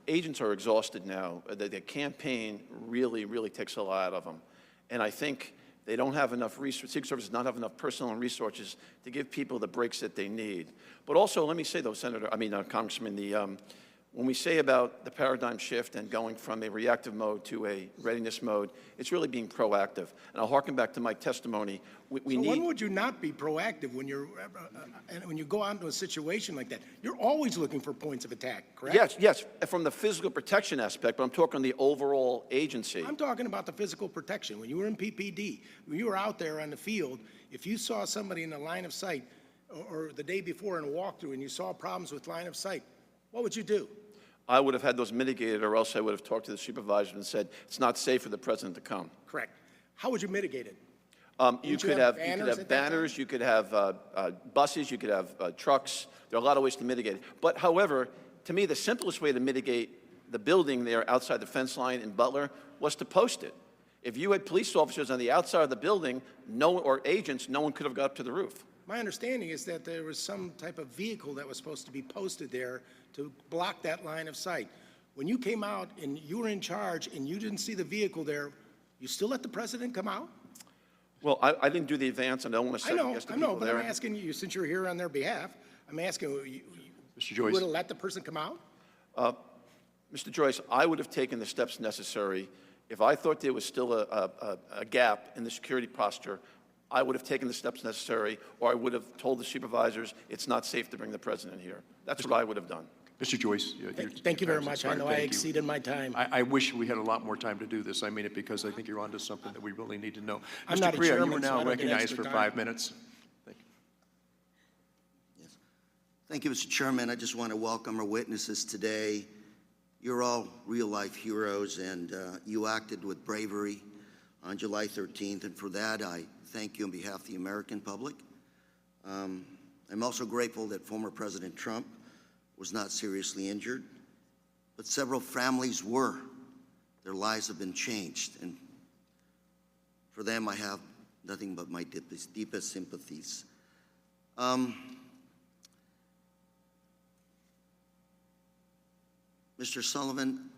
S5: agents are exhausted now. The campaign really, really takes a lot out of them. And I think they don't have enough resources, Secret Service does not have enough personnel and resources to give people the breaks that they need. But also, let me say though, Congressman, when we say about the paradigm shift and going from a reactive mode to a readiness mode, it's really being proactive. And I'll harken back to my testimony. We need.
S8: When would you not be proactive when when you go out into a situation like that? You're always looking for points of attack, correct?
S5: Yes, yes, from the physical protection aspect, but I'm talking the overall agency.
S8: I'm talking about the physical protection. When you were in PPD, when you were out there on the field, if you saw somebody in the line of sight or the day before in a walkthrough and you saw problems with line of sight, what would you do?
S5: I would have had those mitigated, or else I would have talked to the supervisor and said, it's not safe for the president to come.
S8: Correct. How would you mitigate it?
S5: You could have banners, you could have buses, you could have trucks. There are a lot of ways to mitigate it. But however, to me, the simplest way to mitigate the building there outside the fence line in Butler was to post it. If you had police officers on the outside of the building, or agents, no one could have got up to the roof.
S8: My understanding is that there was some type of vehicle that was supposed to be posted there to block that line of sight. When you came out and you were in charge and you didn't see the vehicle there, you still let the president come out?
S5: Well, I didn't do the advance, and I don't want to second guess the people there.
S8: I'm asking you, since you're here on their behalf, I'm asking you,
S2: Mr. Joyce.
S8: you would have let the person come out?
S5: Mr. Joyce, I would have taken the steps necessary. If I thought there was still a gap in the security posture, I would have taken the steps necessary, or I would have told the supervisors it's not safe to bring the president here. That's what I would have done.
S2: Mr. Joyce.
S8: Thank you very much. I know I exceeded my time.
S2: I wish we had a lot more time to do this. I mean it because I think you're onto something that we really need to know.
S8: I'm
S2: Mr.
S8: not a
S2: Priya, you
S8: chairman,
S2: are
S8: so I
S2: now
S8: don't get
S2: recognized
S8: extra
S2: for
S8: time.
S2: 5 minutes. Thank you.
S9: Yes. Thank you, Mr. Chairman. I just want to welcome our witnesses today. You're all real-life heroes, and you acted with bravery on July 13th, and for that, I thank you on behalf of the American public. I'm also grateful that former President Trump was not seriously injured, but several families were. Their lives have been changed, and for them, I have nothing but my deepest sympathies. Mr. Sullivan,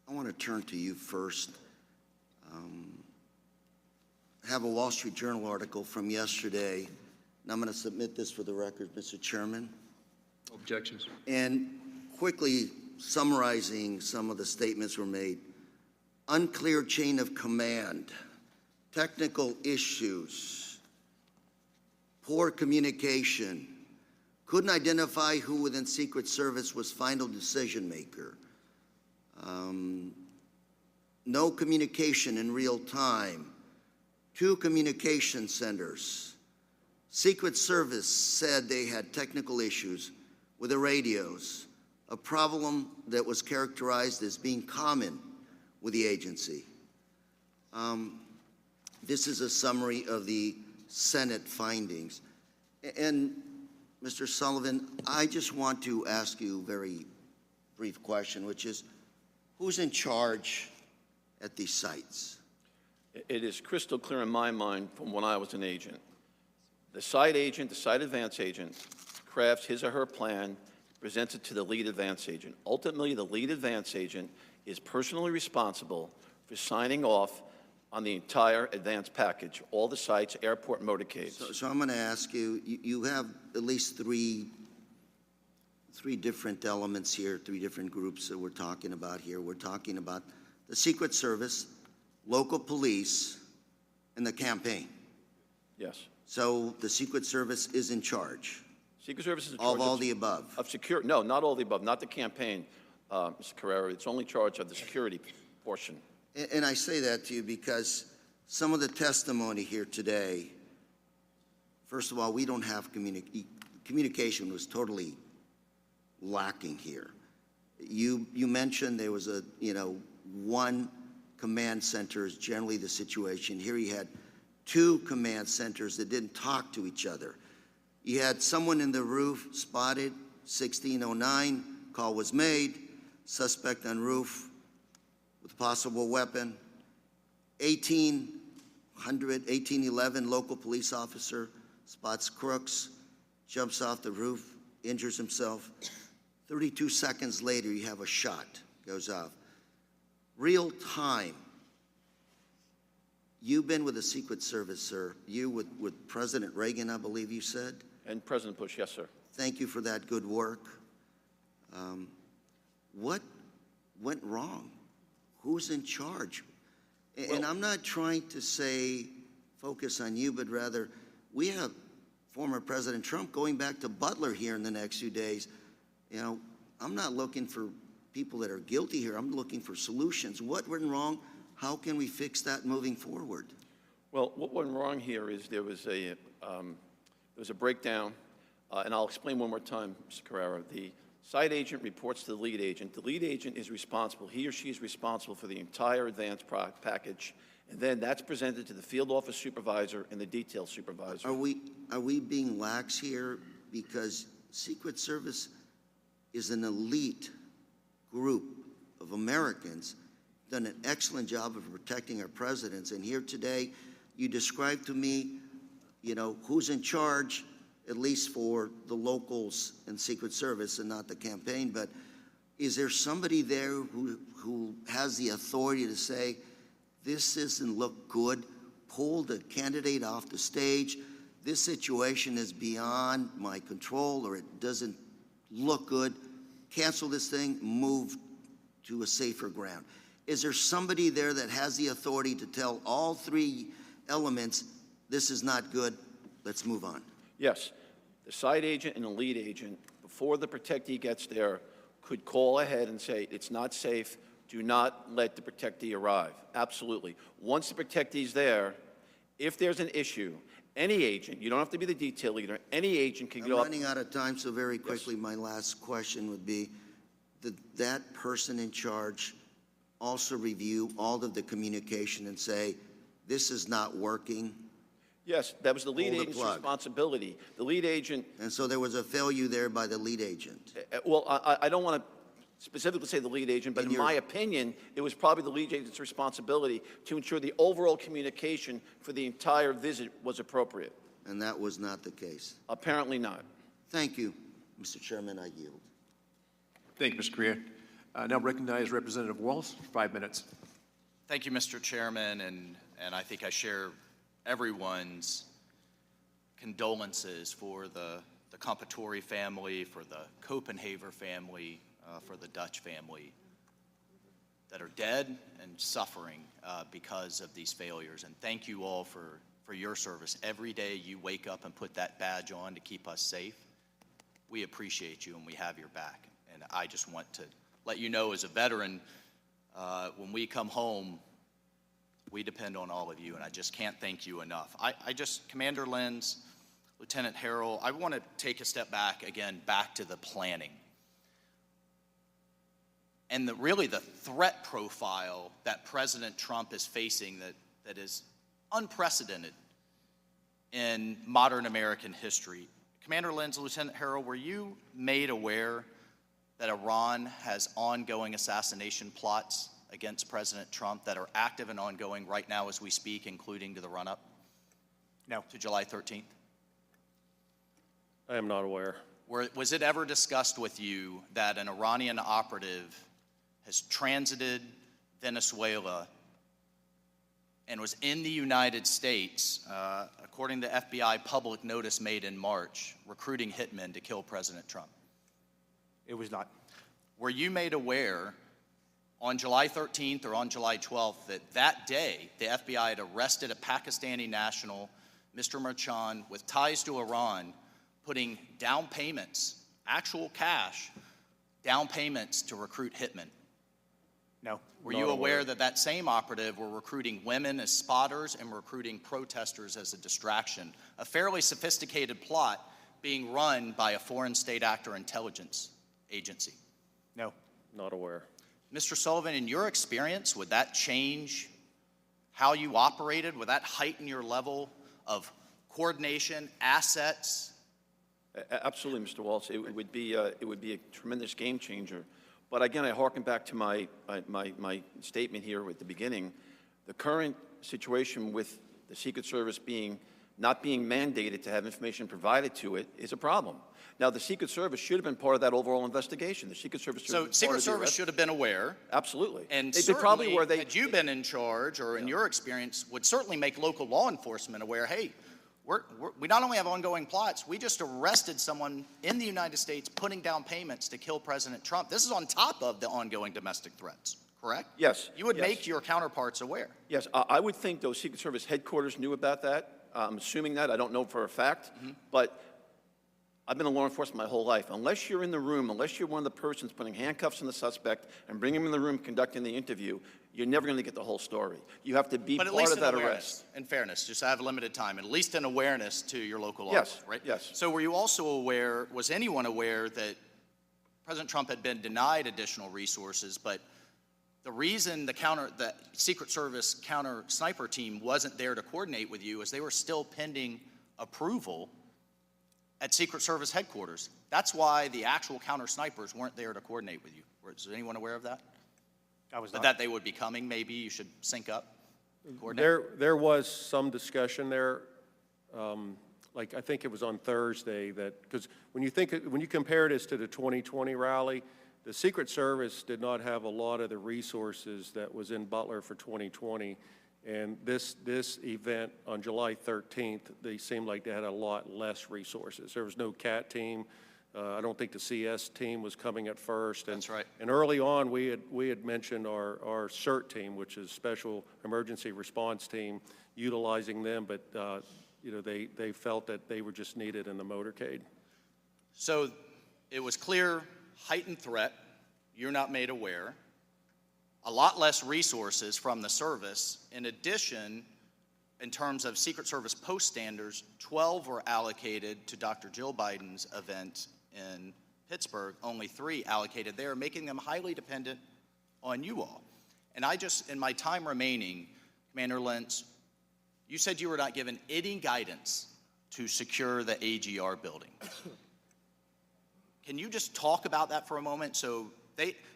S9: I want to turn to you first. have a Wall Street Journal article from yesterday, and I'm going to submit this for the record, Mr. Chairman.
S2: Objections.
S9: And quickly summarizing some of the statements were made. Unclear chain of command, technical issues, poor communication, couldn't identify who within Secret Service was final decision maker, no communication in real time, 2 communication centers. Secret Service said they had technical issues with the radios, a problem that was characterized as being common with the agency. This is a summary of the Senate findings. And Mr. Sullivan, I just want to ask you a very brief question, which is, who's in charge at these sites?
S5: It is crystal clear in my mind from when I was an agent. The site agent, the site advance agent, crafts his or her plan, presents it to the lead advance agent. Ultimately, the lead advance agent is personally responsible for signing off on the entire advance package, all the sites, airport motorcades.
S9: So I'm going to ask you, you have at least three different elements here, 3 different groups that we're talking about here. We're talking about the Secret Service, local police, and the campaign.
S5: Yes.
S9: So the Secret Service is in charge
S5: Secret Service is in
S9: of
S5: charge
S9: all the above.
S5: of security. No, not all the above, not the campaign, Mr. Carrera. It's only charge of the security portion.
S9: And I say that to you because some of the testimony here today, first of all, we don't have communication was totally lacking here. You mentioned there was a, one command center is generally the situation. Here you had 2 command centers that didn't talk to each other. You had someone in the roof spotted, 1609, call was made, suspect on roof with possible weapon. 1811, local police officer spots crooks, jumps off the roof, injures himself. 32 seconds later, you have a shot, goes off. Real time. You've been with the Secret Service, sir. You with President Reagan, I believe you said.
S5: And President Bush, yes, sir.
S9: Thank you for that good work. What went wrong? Who's in charge? And I'm not trying to say focus on you, but rather we have former President Trump going back to Butler here in the next few days. I'm not looking for people that are guilty here. I'm looking for solutions. What went wrong? How can we fix that moving forward?
S5: Well, what went wrong here is there was a breakdown, and I'll explain one more time, Mr. Carrera. The site agent reports to the lead agent. The lead agent is responsible. He or she is responsible for the entire advance package, and then that's presented to the field office supervisor and the detail supervisor.
S9: Are we being lax here? Because Secret Service is an elite group of Americans, done an excellent job of protecting our presidents. And here today, you described to me, who's in charge, at least for the locals and Secret Service and not the campaign. But is there somebody there who has the authority to say, this doesn't look good, pull the candidate off the stage, this situation is beyond my control, or it doesn't look good, cancel this thing, move to a safer ground? Is there somebody there that has the authority to tell all 3 elements, this is not good, let's move on?
S5: Yes, the site agent and the lead agent, before the protectee gets there, could call ahead and say, it's not safe, do not let the protectee arrive. Absolutely. Once the protectee's there, if there's an issue, any agent, you don't have to be the detail leader, any agent can go up.
S9: I'm running out of time, so very quickly, my last question would be, did that person in charge also review all of the communication and say, this is not working?
S5: Yes, that was the lead
S9: Pull the
S5: agent's
S9: plug.
S5: responsibility. The lead agent,
S9: And so there was a failure there by the lead agent.
S5: well, I don't want to specifically say the lead agent, but in my opinion, it was probably the lead agent's responsibility to ensure the overall communication for the entire visit was appropriate.
S9: And that was not the case.
S5: Apparently not.
S9: Thank you, Mr. Chairman, I yield.
S2: Thank you, Mr. Correa. Now recognize Representative Walz, 5 minutes.
S10: Thank you, Mr. Chairman, and I think I share everyone's condolences for the Compatore family, for the Copenhagen family, for the Dutch family that are dead and suffering because of these failures. And thank you all for your service. Every day you wake up and put that badge on to keep us safe. We appreciate you and we have your back. And I just want to let you know, as a veteran, when we come home, we depend on all of you, and I just can't thank you enough. Commander Lenz, Lieutenant Harrell, I want to take a step back again, back to the planning. And really the threat profile that President Trump is facing that is unprecedented in modern American history. Commander Lenz, Lieutenant Harrell, were you made aware that Iran has ongoing assassination plots against President Trump that are active and ongoing right now as we speak, including to the run-up?
S1: No.
S10: To July 13th?
S4: I am not aware.
S10: Was it ever discussed with you that an Iranian operative has transited Venezuela and was in the United States, according to FBI public notice made in March, recruiting hitmen to kill President Trump?
S1: It was not.
S10: Were you made aware on July 13th or on July 12th that day the FBI had arrested a Pakistani national, Mr. Merchan, with ties to Iran, putting down payments, actual cash, down payments to recruit hitmen?
S1: No.
S10: Were you aware that that same operative were recruiting women as spotters and recruiting protesters as a distraction? A fairly sophisticated plot being run by a foreign state actor intelligence agency.
S1: No.
S4: Not aware.
S10: Mr. Sullivan, in your experience, would that change how you operated? Would that heighten your level of coordination, assets?
S5: Absolutely, Mr. Waltz. It would be a tremendous game changer. But again, I hearken back to my statement here at the beginning. The current situation with the Secret Service not being mandated to have information provided to it is a problem. Now, the Secret Service should have been part of that overall investigation. The Secret Service should have been part of the
S10: Secret Service
S5: arrest.
S10: should have been aware.
S5: Absolutely.
S10: And
S5: They've been probably
S10: certainly,
S5: where they,
S10: had you been in charge, or in your experience, would certainly make local law enforcement aware, hey, we not only have ongoing plots, we just arrested someone in the United States putting down payments to kill President Trump. This is on top of the ongoing domestic threats, correct?
S5: Yes.
S10: You would
S5: yes.
S10: make your counterparts aware.
S5: Yes, I would think those Secret Service headquarters knew about that. I'm assuming that. I don't know for a fact. But I've been in law enforcement my whole life. Unless you're in the room, unless you're one of the persons putting handcuffs on the suspect and bringing him in the room conducting the interview, you're never going to get the whole story. You have to be
S10: But at
S5: part
S10: least
S5: of that
S10: in
S5: arrest.
S10: in fairness, just I have limited time, at least in awareness to your local law,
S5: Yes,
S10: right?
S5: yes.
S10: So were you also aware, was anyone aware that President Trump had been denied additional resources, but the reason the Secret Service counter sniper team wasn't there to coordinate with you is they were still pending approval at Secret Service headquarters. That's why the actual counter snipers weren't there to coordinate with you. Was anyone aware of that?
S1: I was
S10: But
S1: not.
S10: that they would be coming, maybe you should sync up, coordinate?
S4: There was some discussion there, like I think it was on Thursday, that because when you compare this to the 2020 rally, the Secret Service did not have a lot of the resources that was in Butler for 2020, and this event on July 13th, they seemed like they had a lot less resources. There was no CAT team. I don't think the CS team was coming at first.
S10: That's right.
S4: And early on, we had mentioned our CERT team, which is Special Emergency Response Team, utilizing them, but they felt that they were just needed in the motorcade.
S10: So it was clear, heightened threat, you're not made aware, a lot less resources from the service. In addition, in terms of Secret Service post standards, 12 were allocated to Dr. Jill Biden's event in Pittsburgh, only 3 allocated there, making them highly dependent on you all. And in my time remaining, Commander Lentz, you said you were not given any guidance to secure the AGR building. Can you just talk about that for a moment? So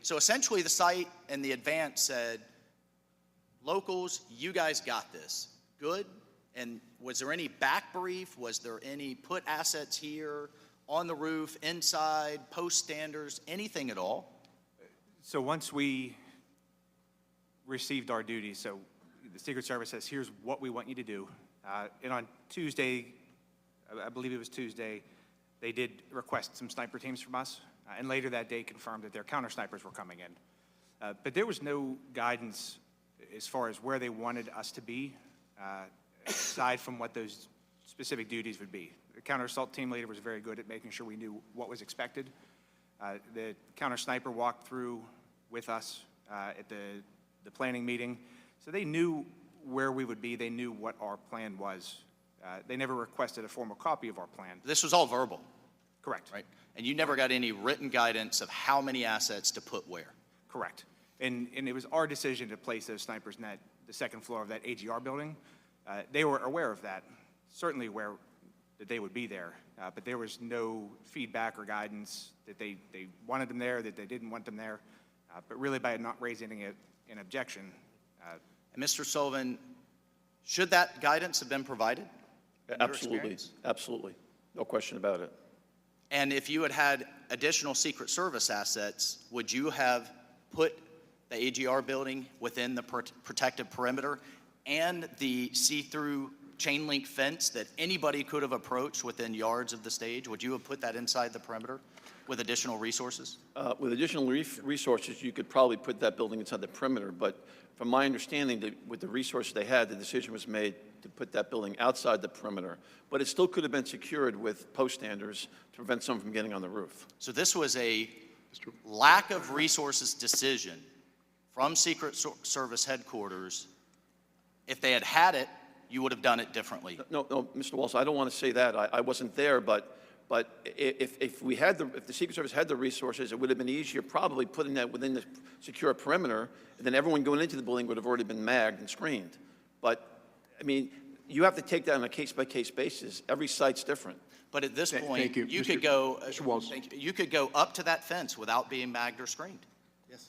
S10: essentially the site and the advance said, locals, you guys got this. Good? And was there any back brief? Was there any put assets here, on the roof, inside, post standards, anything at all?
S1: So once we received our duties, so the Secret Service says, here's what we want you to do. And on Tuesday, I believe it was Tuesday, they did request some sniper teams from us, and later that day confirmed that their counter snipers were coming in. But there was no guidance as far as where they wanted us to be, aside from what those specific duties would be. The counter assault team leader was very good at making sure we knew what was expected. The counter sniper walked through with us at the planning meeting, so they knew where we would be. They knew what our plan was. They never requested a formal copy of our plan.
S10: This was all verbal,
S1: Correct.
S10: right? And you never got any written guidance of how many assets to put where?
S1: Correct. And it was our decision to place those snipers in the second floor of that AGR building. They were aware of that, certainly aware that they would be there, but there was no feedback or guidance that they wanted them there, that they didn't want them there. But really, by not raising an objection.
S10: And Mr. Sullivan, should that guidance have been provided? in your
S5: Absolutely,
S10: experience?
S5: absolutely. No question about it.
S10: And if you had had additional Secret Service assets, would you have put the AGR building within the protective perimeter and the see-through chain link fence that anybody could have approached within yards of the stage? Would you have put that inside the perimeter with additional resources?
S5: With additional resources, you could probably put that building inside the perimeter, but from my understanding, that with the resources they had, the decision was made to put that building outside the perimeter. But it still could have been secured with post standers to prevent someone from getting on the roof.
S10: So this was a lack of resources decision from Secret Service headquarters. If they had had it, you would have done it differently.
S5: No, Mr. Walsh, I don't want to say that. I wasn't there, but if the Secret Service had the resources, it would have been easier probably putting that within the secure perimeter, and then everyone going into the building would have already been magged and screened. But, I mean, you have to take that on a case-by-case basis. Every site's different.
S10: But at this point,
S2: thank you.
S10: you
S2: Mr.
S10: could go,
S2: Mr. Walsh.
S10: thank you. You could go up to that fence without being magged or screened.
S8: Yes.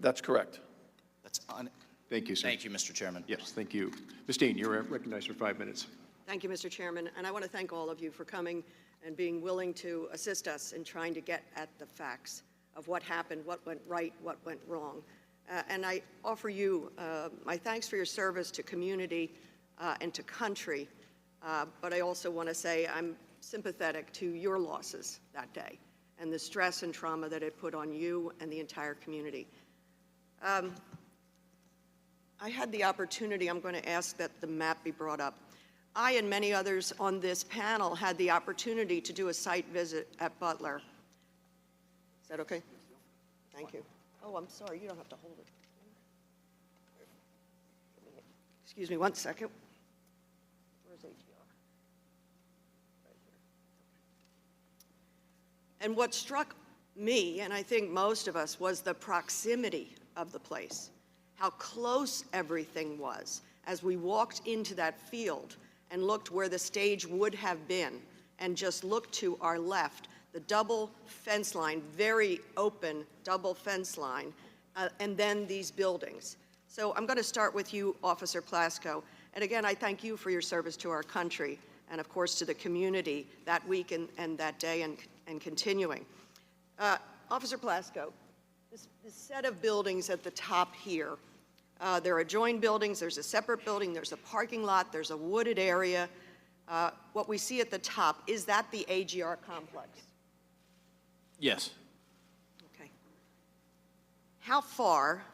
S5: That's correct.
S2: Thank you, sir.
S10: Thank you, Mr. Chairman.
S2: Yes, thank you. Ms. Dean, you're recognized for 5 minutes.
S11: Thank you, Mr. Chairman, and I want to thank all of you for coming and being willing to assist us in trying to get at the facts of what happened, what went right, what went wrong. And I offer you my thanks for your service to community and to country, but I also want to say I'm sympathetic to your losses that day and the stress and trauma that it put on you and the entire community. I had the opportunity, I'm going to ask that the map be brought up. I and many others on this panel had the opportunity to do a site visit at Butler. Is that okay? Thank you. Oh, I'm sorry, you don't have to hold it. Excuse me 1 second. Where's ATR? Right here. And what struck me, and I think most of us, was the proximity of the place, how close everything was as we walked into that field and looked where the stage would have been and just looked to our left, the double fence line, very open double fence line, and then these buildings. So I'm going to start with you, Officer Plasko. And again, I thank you for your service to our country and, of course, to the community that week and that day and continuing. Officer Plasko, this set of buildings at the top here, there are adjoined buildings, there's a separate building, there's a parking lot, there's a wooded area. What we see at the top, is that the AGR complex?
S3: Yes.
S11: Okay. How far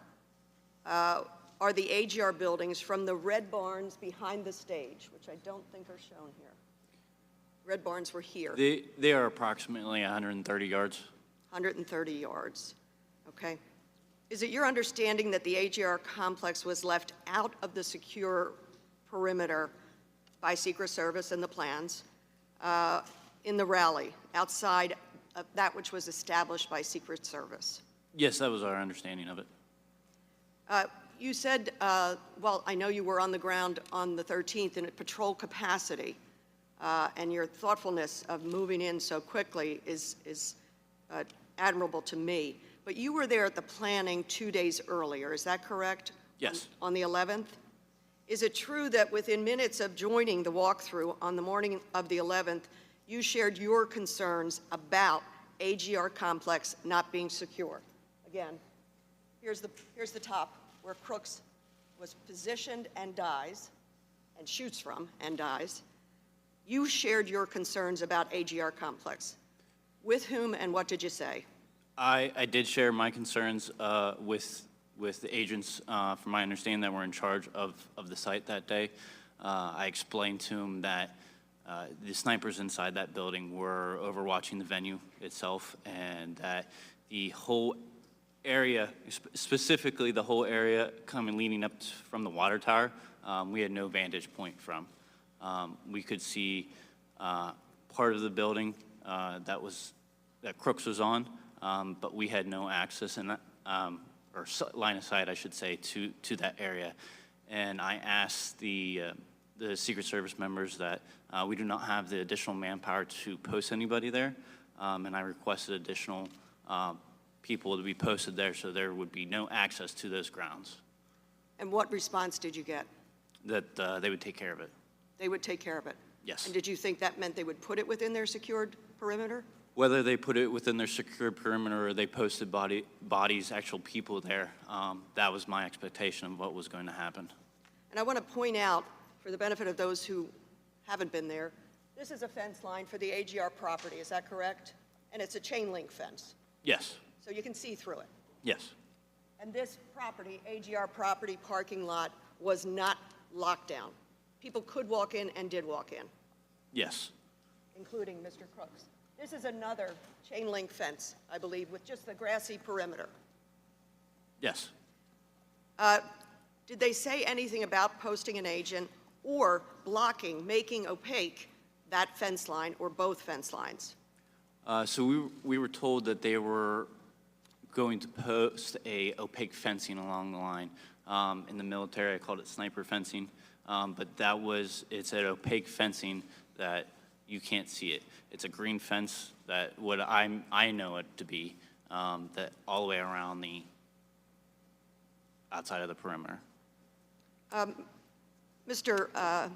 S11: are the AGR buildings from the red barns behind the stage, which I don't think are shown here? Red barns were here.
S3: They are approximately 130 yards.
S11: 130 yards, okay. Is it your understanding that the AGR complex was left out of the secure perimeter by Secret Service and the plans in the rally, outside of that which was established by Secret Service?
S3: Yes, that was our understanding of it.
S11: You said, well, I know you were on the ground on the 13th in a patrol capacity, and your thoughtfulness of moving in so quickly is admirable to me. But you were there at the planning 2 days earlier, is that correct?
S3: Yes.
S11: On the 11th? Is it true that within minutes of joining the walkthrough on the morning of the 11th, you shared your concerns about AGR complex not being secure? Again, here's the top where Crooks was positioned and dies. and shoots from and dies, you shared your concerns about AGR complex. With whom and what did you say?
S3: I did share my concerns with the agents, from my understanding, that were in charge of the site that day. I explained to them that the snipers inside that building were overwatching the venue itself, and that the whole area, specifically the whole area coming leading up from the water tower, we had no vantage point from. We could see part of the building that Crooks was on, but we had no access in that, or line of sight, I should say, to that area. And I asked the Secret Service members that we do not have the additional manpower to post anybody there, and I requested additional people to be posted there so there would be no access to those grounds.
S11: And what response did you get?
S3: That they would take care of it.
S11: They would take care of it?
S3: Yes.
S11: And did you think that meant they would put it within their secured perimeter?
S3: Whether they put it within their secure perimeter or they posted bodies, actual people there, that was my expectation of what was going to happen.
S11: And I want to point out, for the benefit of those who haven't been there, this is a fence line for the AGR property, is that correct? And it's a chain link fence,
S3: Yes,
S11: so you can see through it.
S3: yes,
S11: And this property, AGR property parking lot, was not locked down. People could walk in and did walk in,
S3: yes,
S11: including Mr. Crooks. This is another chain link fence, I believe, with just the grassy perimeter.
S3: yes.
S11: Did they say anything about posting an agent or blocking, making opaque that fence line or both fence lines?
S3: So we were told that they were going to post a opaque fencing along the line. In the military, I called it sniper fencing, but it's an opaque fencing that you can't see it. It's a green fence that what I know it to be, that all the way around the outside of the perimeter.
S11: Mr.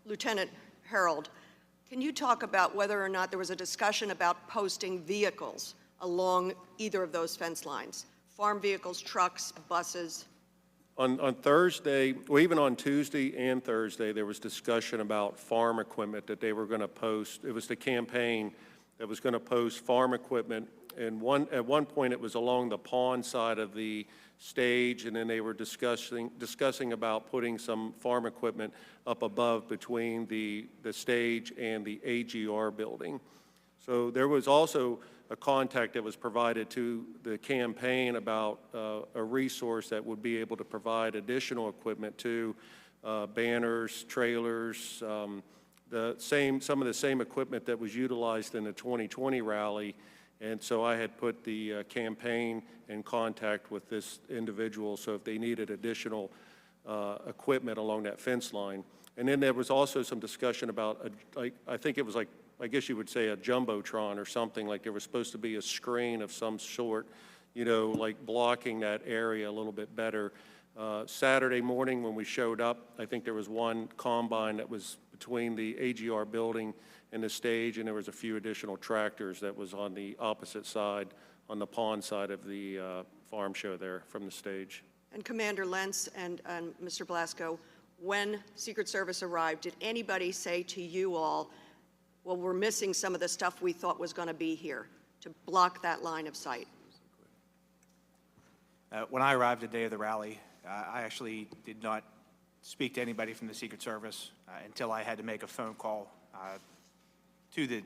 S11: Lieutenant Harold, can you talk about whether or not there was a discussion about posting vehicles along either of those fence lines? Farm vehicles, trucks, buses?
S4: On Thursday, well, even on Tuesday and Thursday, there was discussion about farm equipment that they were going to post. It was the campaign that was going to post farm equipment. And at one point, it was along the pond side of the stage, and then they were discussing about putting some farm equipment up above between the stage and the AGR building. So there was also a contact that was provided to the campaign about a resource that would be able to provide additional equipment to banners, trailers, some of the same equipment that was utilized in the 2020 rally. And so I had put the campaign in contact with this individual, so if they needed additional equipment along that fence line. And then there was also some discussion about, I think it was like, I guess you would say a jumbotron or something, like there was supposed to be a screen of some sort, you know, like blocking that area a little bit better. Saturday morning when we showed up, I think there was one combine that was between the AGR building and the stage, and there was a few additional tractors that was on the opposite side, on the pond side of the farm show there from the stage.
S11: And Commander Lentz and Mr. Blasco, when Secret Service arrived, did anybody say to you all, well, we're missing some of the stuff we thought was going to be here, to block that line of sight?
S1: When I arrived the day of the rally, I actually did not speak to anybody from the Secret Service until I had to make a phone call to the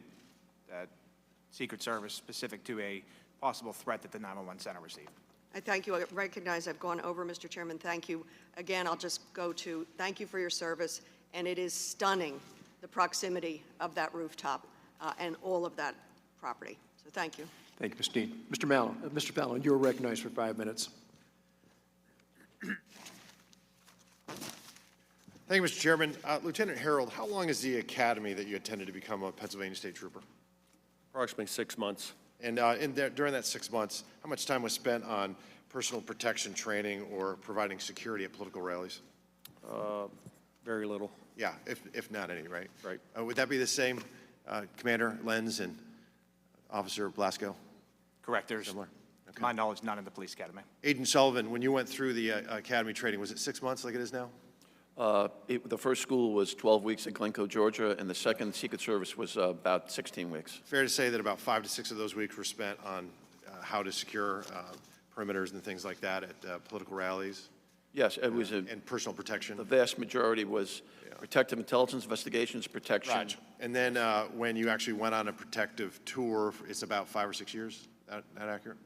S1: Secret Service specific to a possible threat that the 911 center received.
S11: I thank you. I recognize I've gone over, Mr. Chairman. Thank you. Again, I'll just go to thank you for your service, and it is stunning, the proximity of that rooftop and all of that property. So thank you.
S2: Thank you, Ms. Dean. Mr. Fallon, you are recognized for 5 minutes.
S12: Thank you, Mr. Chairman. Lieutenant Harold, how long is the academy that you attended to become a Pennsylvania State Trooper?
S4: Approximately 6 months.
S12: And during that 6 months, how much time was spent on personal protection training or providing security at political rallies?
S4: Very little.
S12: Yeah, if not any, right?
S4: Right.
S12: Would that be the same, Commander Lenz and Officer Blasco?
S1: Correct. There's,
S12: Similar?
S1: to my knowledge, none in the police academy.
S12: Agent Sullivan, when you went through the academy training, was it 6 months like it is now?
S5: The first school was 12 weeks at Glencoe, Georgia, and the second Secret Service was about 16 weeks.
S12: Fair to say that about 5 to 6 of those weeks were spent on how to secure perimeters and things like that at political rallies?
S5: Yes, it was
S12: And personal protection?
S5: the vast majority was protective intelligence investigations, protection.
S12: Right. And then when you actually went on a protective tour, it's about 5 or 6 years? That accurate?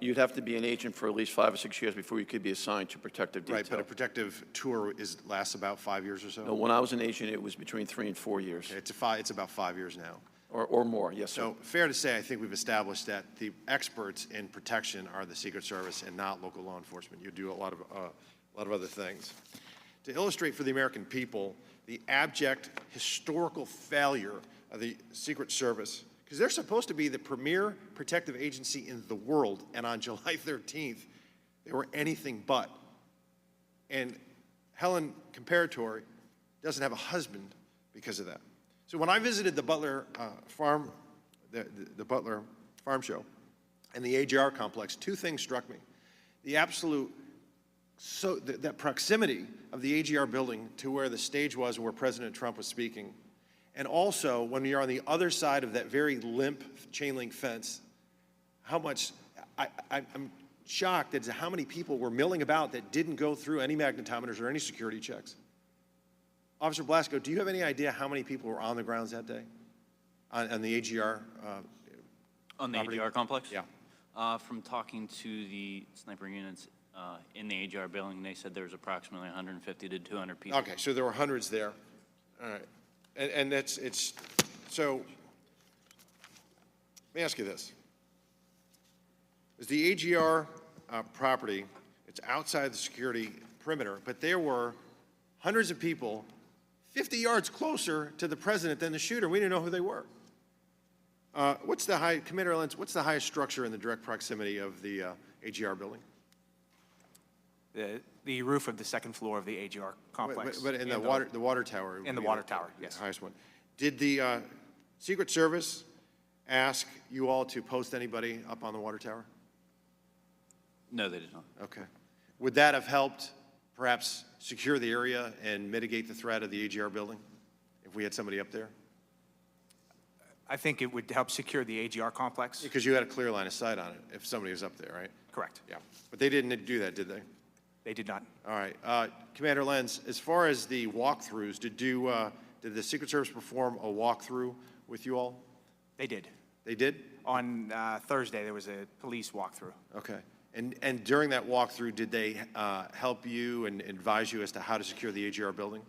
S5: You'd have to be an agent for at least 5 or 6 years before you could be assigned to protective detail.
S12: Right, but a protective tour lasts about 5 years or so?
S5: No, when I was an agent, it was between 3 and 4 years,
S12: Okay, it's about 5 years now.
S5: or more, yes, sir.
S12: So fair to say, I think we've established that the experts in protection are the Secret Service and not local law enforcement. You do a lot of other things. To illustrate for the American people the abject historical failure of the Secret Service, because they're supposed to be the premier protective agency in the world, and on July 13th, they were anything but. And Helen Comparator doesn't have a husband because of that. So when I visited the Butler farm, the Butler Farm Show and the AGR complex, two things struck me. The absolute, that proximity of the AGR building to where the stage was and where President Trump was speaking. And also, when you're on the other side of that very limp chain link fence, how much, I'm shocked at how many people were milling about that didn't go through any magnetometers or any security checks. Officer Blasco, do you have any idea how many people were on the grounds that day on the AGR
S3: On the
S12: property?
S3: AGR complex?
S12: Yeah.
S3: From talking to the sniper units in the AGR building, they said there was approximately 150 to 200 people.
S12: Okay, so there were hundreds there. All right. And so, let me ask you this. Is the AGR property, it's outside the security perimeter, but there were hundreds of people 50 yards closer to the president than the shooter. We didn't know who they were. Commander Reliance, what's the highest structure in the direct proximity of the AGR building?
S1: The roof of the second floor of the AGR complex.
S12: But in the water tower.
S1: In the water tower, yes.
S12: The highest one. Did the Secret Service ask you all to post anybody up on the water tower?
S3: No, they did not.
S12: Okay. Would that have helped perhaps secure the area and mitigate the threat of the AGR building if we had somebody up there?
S1: I think it would help secure the AGR complex.
S12: Because you had a clear line of sight on it if somebody was up there, right?
S1: Correct.
S12: Yeah. But they didn't do that, did they?
S1: They did not.
S12: All right. Commander Lenz, as far as the walkthroughs, did the Secret Service perform a walkthrough with you all?
S1: They did.
S12: They did?
S1: On Thursday, there was a police walkthrough.
S12: Okay. And during that walkthrough, did they help you and advise you as to how to secure the AGR building?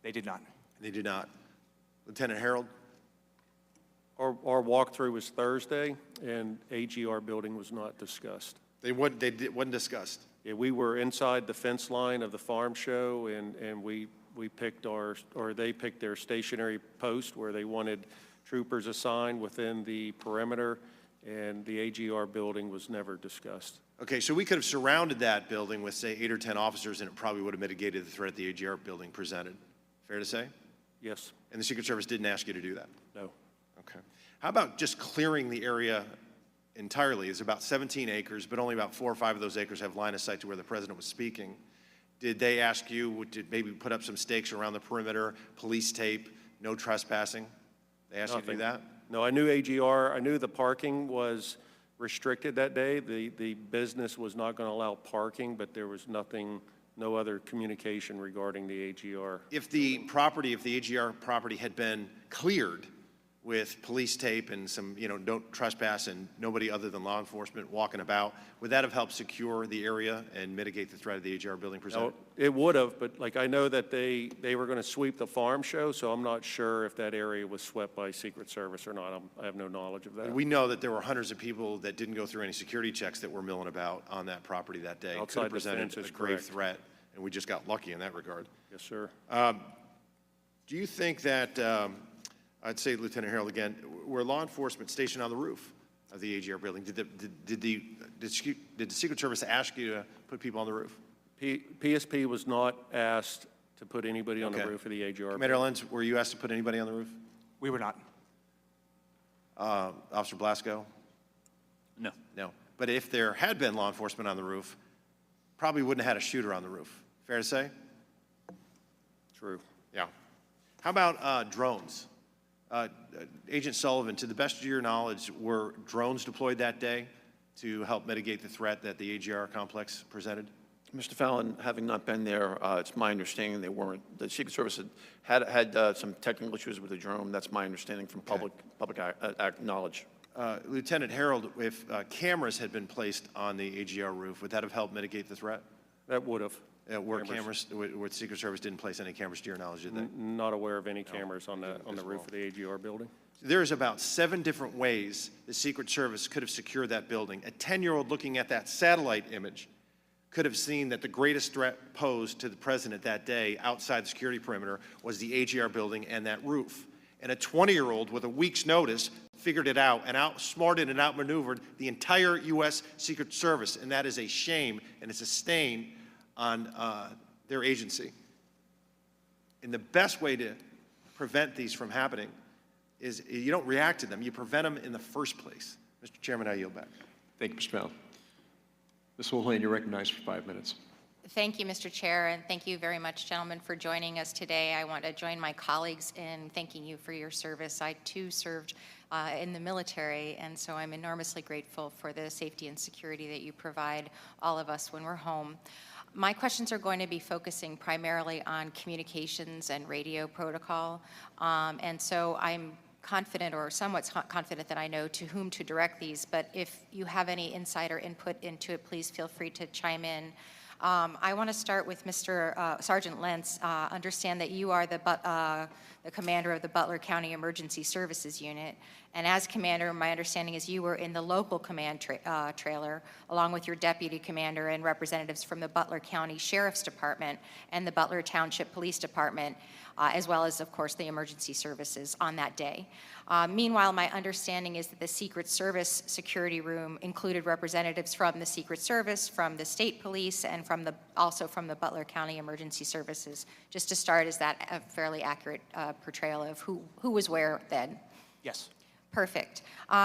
S1: They did not.
S12: They did not. Lieutenant Harold?
S4: Our walkthrough was Thursday, and AGR building was not discussed.
S12: Wasn't discussed?
S4: Yeah, we were inside the fence line of the farm show, and we picked they picked their stationary post where they wanted troopers assigned within the perimeter, and the AGR building was never discussed.
S12: Okay, so we could have surrounded that building with, say, 8 or 10 officers, and it probably would have mitigated the threat the AGR building presented. Fair to say?
S4: Yes.
S12: And the Secret Service didn't ask you to do that?
S4: No.
S12: Okay. How about just clearing the area entirely? It's about 17 acres, but only about 4 or 5 of those acres have line of sight to where the president was speaking. Did they ask you to maybe put up some stakes around the perimeter, police tape, no trespassing? They asked you to do that?
S4: No, I knew AGR, I knew the parking was restricted that day. The business was not going to allow parking, but there was nothing, no other communication regarding the AGR.
S12: If the AGR property had been cleared with police tape and some, don't trespass and nobody other than law enforcement walking about, would that have helped secure the area and mitigate the threat of the AGR building presented?
S4: No, it would have, but I know that they were going to sweep the farm show, so I'm not sure if that area was swept by Secret Service or not. I have no knowledge of that.
S12: We know that there were hundreds of people that didn't go through any security checks that were milling about on that property that day.
S4: Outside
S12: Could have
S4: the fence
S12: presented
S4: is
S12: a grave
S4: correct.
S12: threat, and we just got lucky in that regard.
S4: Yes, sir.
S12: Do you think that, I'd say, Lieutenant Harold again, were law enforcement stationed on the roof of the AGR building? Did the Secret Service ask you to put people on the roof?
S4: PSP was not asked to put anybody on the
S12: Okay.
S4: roof of the AGR.
S12: Commander Lenz, were you asked to put anybody on the roof?
S1: We were not.
S12: Officer Blasco?
S3: No.
S12: No. But if there had been law enforcement on the roof, probably wouldn't have had a shooter on the roof. Fair to say?
S4: True.
S12: Yeah. How about drones? Agent Sullivan, to the best of your knowledge, were drones deployed that day to help mitigate the threat that the AGR complex presented?
S5: Mr. Fallon, having not been there, it's my understanding they weren't. The Secret Service had some technical issues with the drone. That's my understanding from public knowledge.
S12: Lieutenant Harold, if cameras had been placed on the AGR roof, would that have helped mitigate the threat?
S4: That would have.
S12: Where the Secret Service didn't place any cameras to your knowledge, did they?
S4: Not aware of any cameras on the roof of the AGR building.
S12: There's about 7 different ways the Secret Service could have secured that building. A 10-year-old looking at that satellite image could have seen that the greatest threat posed to the president that day outside the security perimeter was the AGR building and that roof. And a 20-year-old with a week's notice figured it out and outsmarted and outmaneuvered the entire U.S. Secret Service, and that is a shame and it's a stain on their agency. And the best way to prevent these from happening is you don't react to them, you prevent them in the first place. Mr. Chairman, I yield back.
S2: Thank you, Mr. Fallon. Ms. Houlihan, you're recognized for 5 minutes.
S13: Thank you, Mr. Chair, and thank you very much, gentlemen, for joining us today. I want to join my colleagues in thanking you for your service. I, too, served in the military, and so I'm enormously grateful for the safety and security that you provide all of us when we're home. My questions are going to be focusing primarily on communications and radio protocol, and so I'm confident or somewhat confident that I know to whom to direct these, but if you have any insider input into it, please feel free to chime in. I want to start with Mr. Sergeant Lentz. Understand that you are the commander of the Butler County Emergency Services Unit, and as commander, my understanding is you were in the local command trailer, along with your deputy commander and representatives from the Butler County Sheriff's Department and the Butler Township Police Department, as well as, of course, the emergency services on that day. Meanwhile, my understanding is that the Secret Service security room included representatives from the Secret Service, from the state police, and also from the Butler County Emergency Services. Just to start, is that a fairly accurate portrayal of who was where then?
S1: Yes.
S13: Perfect.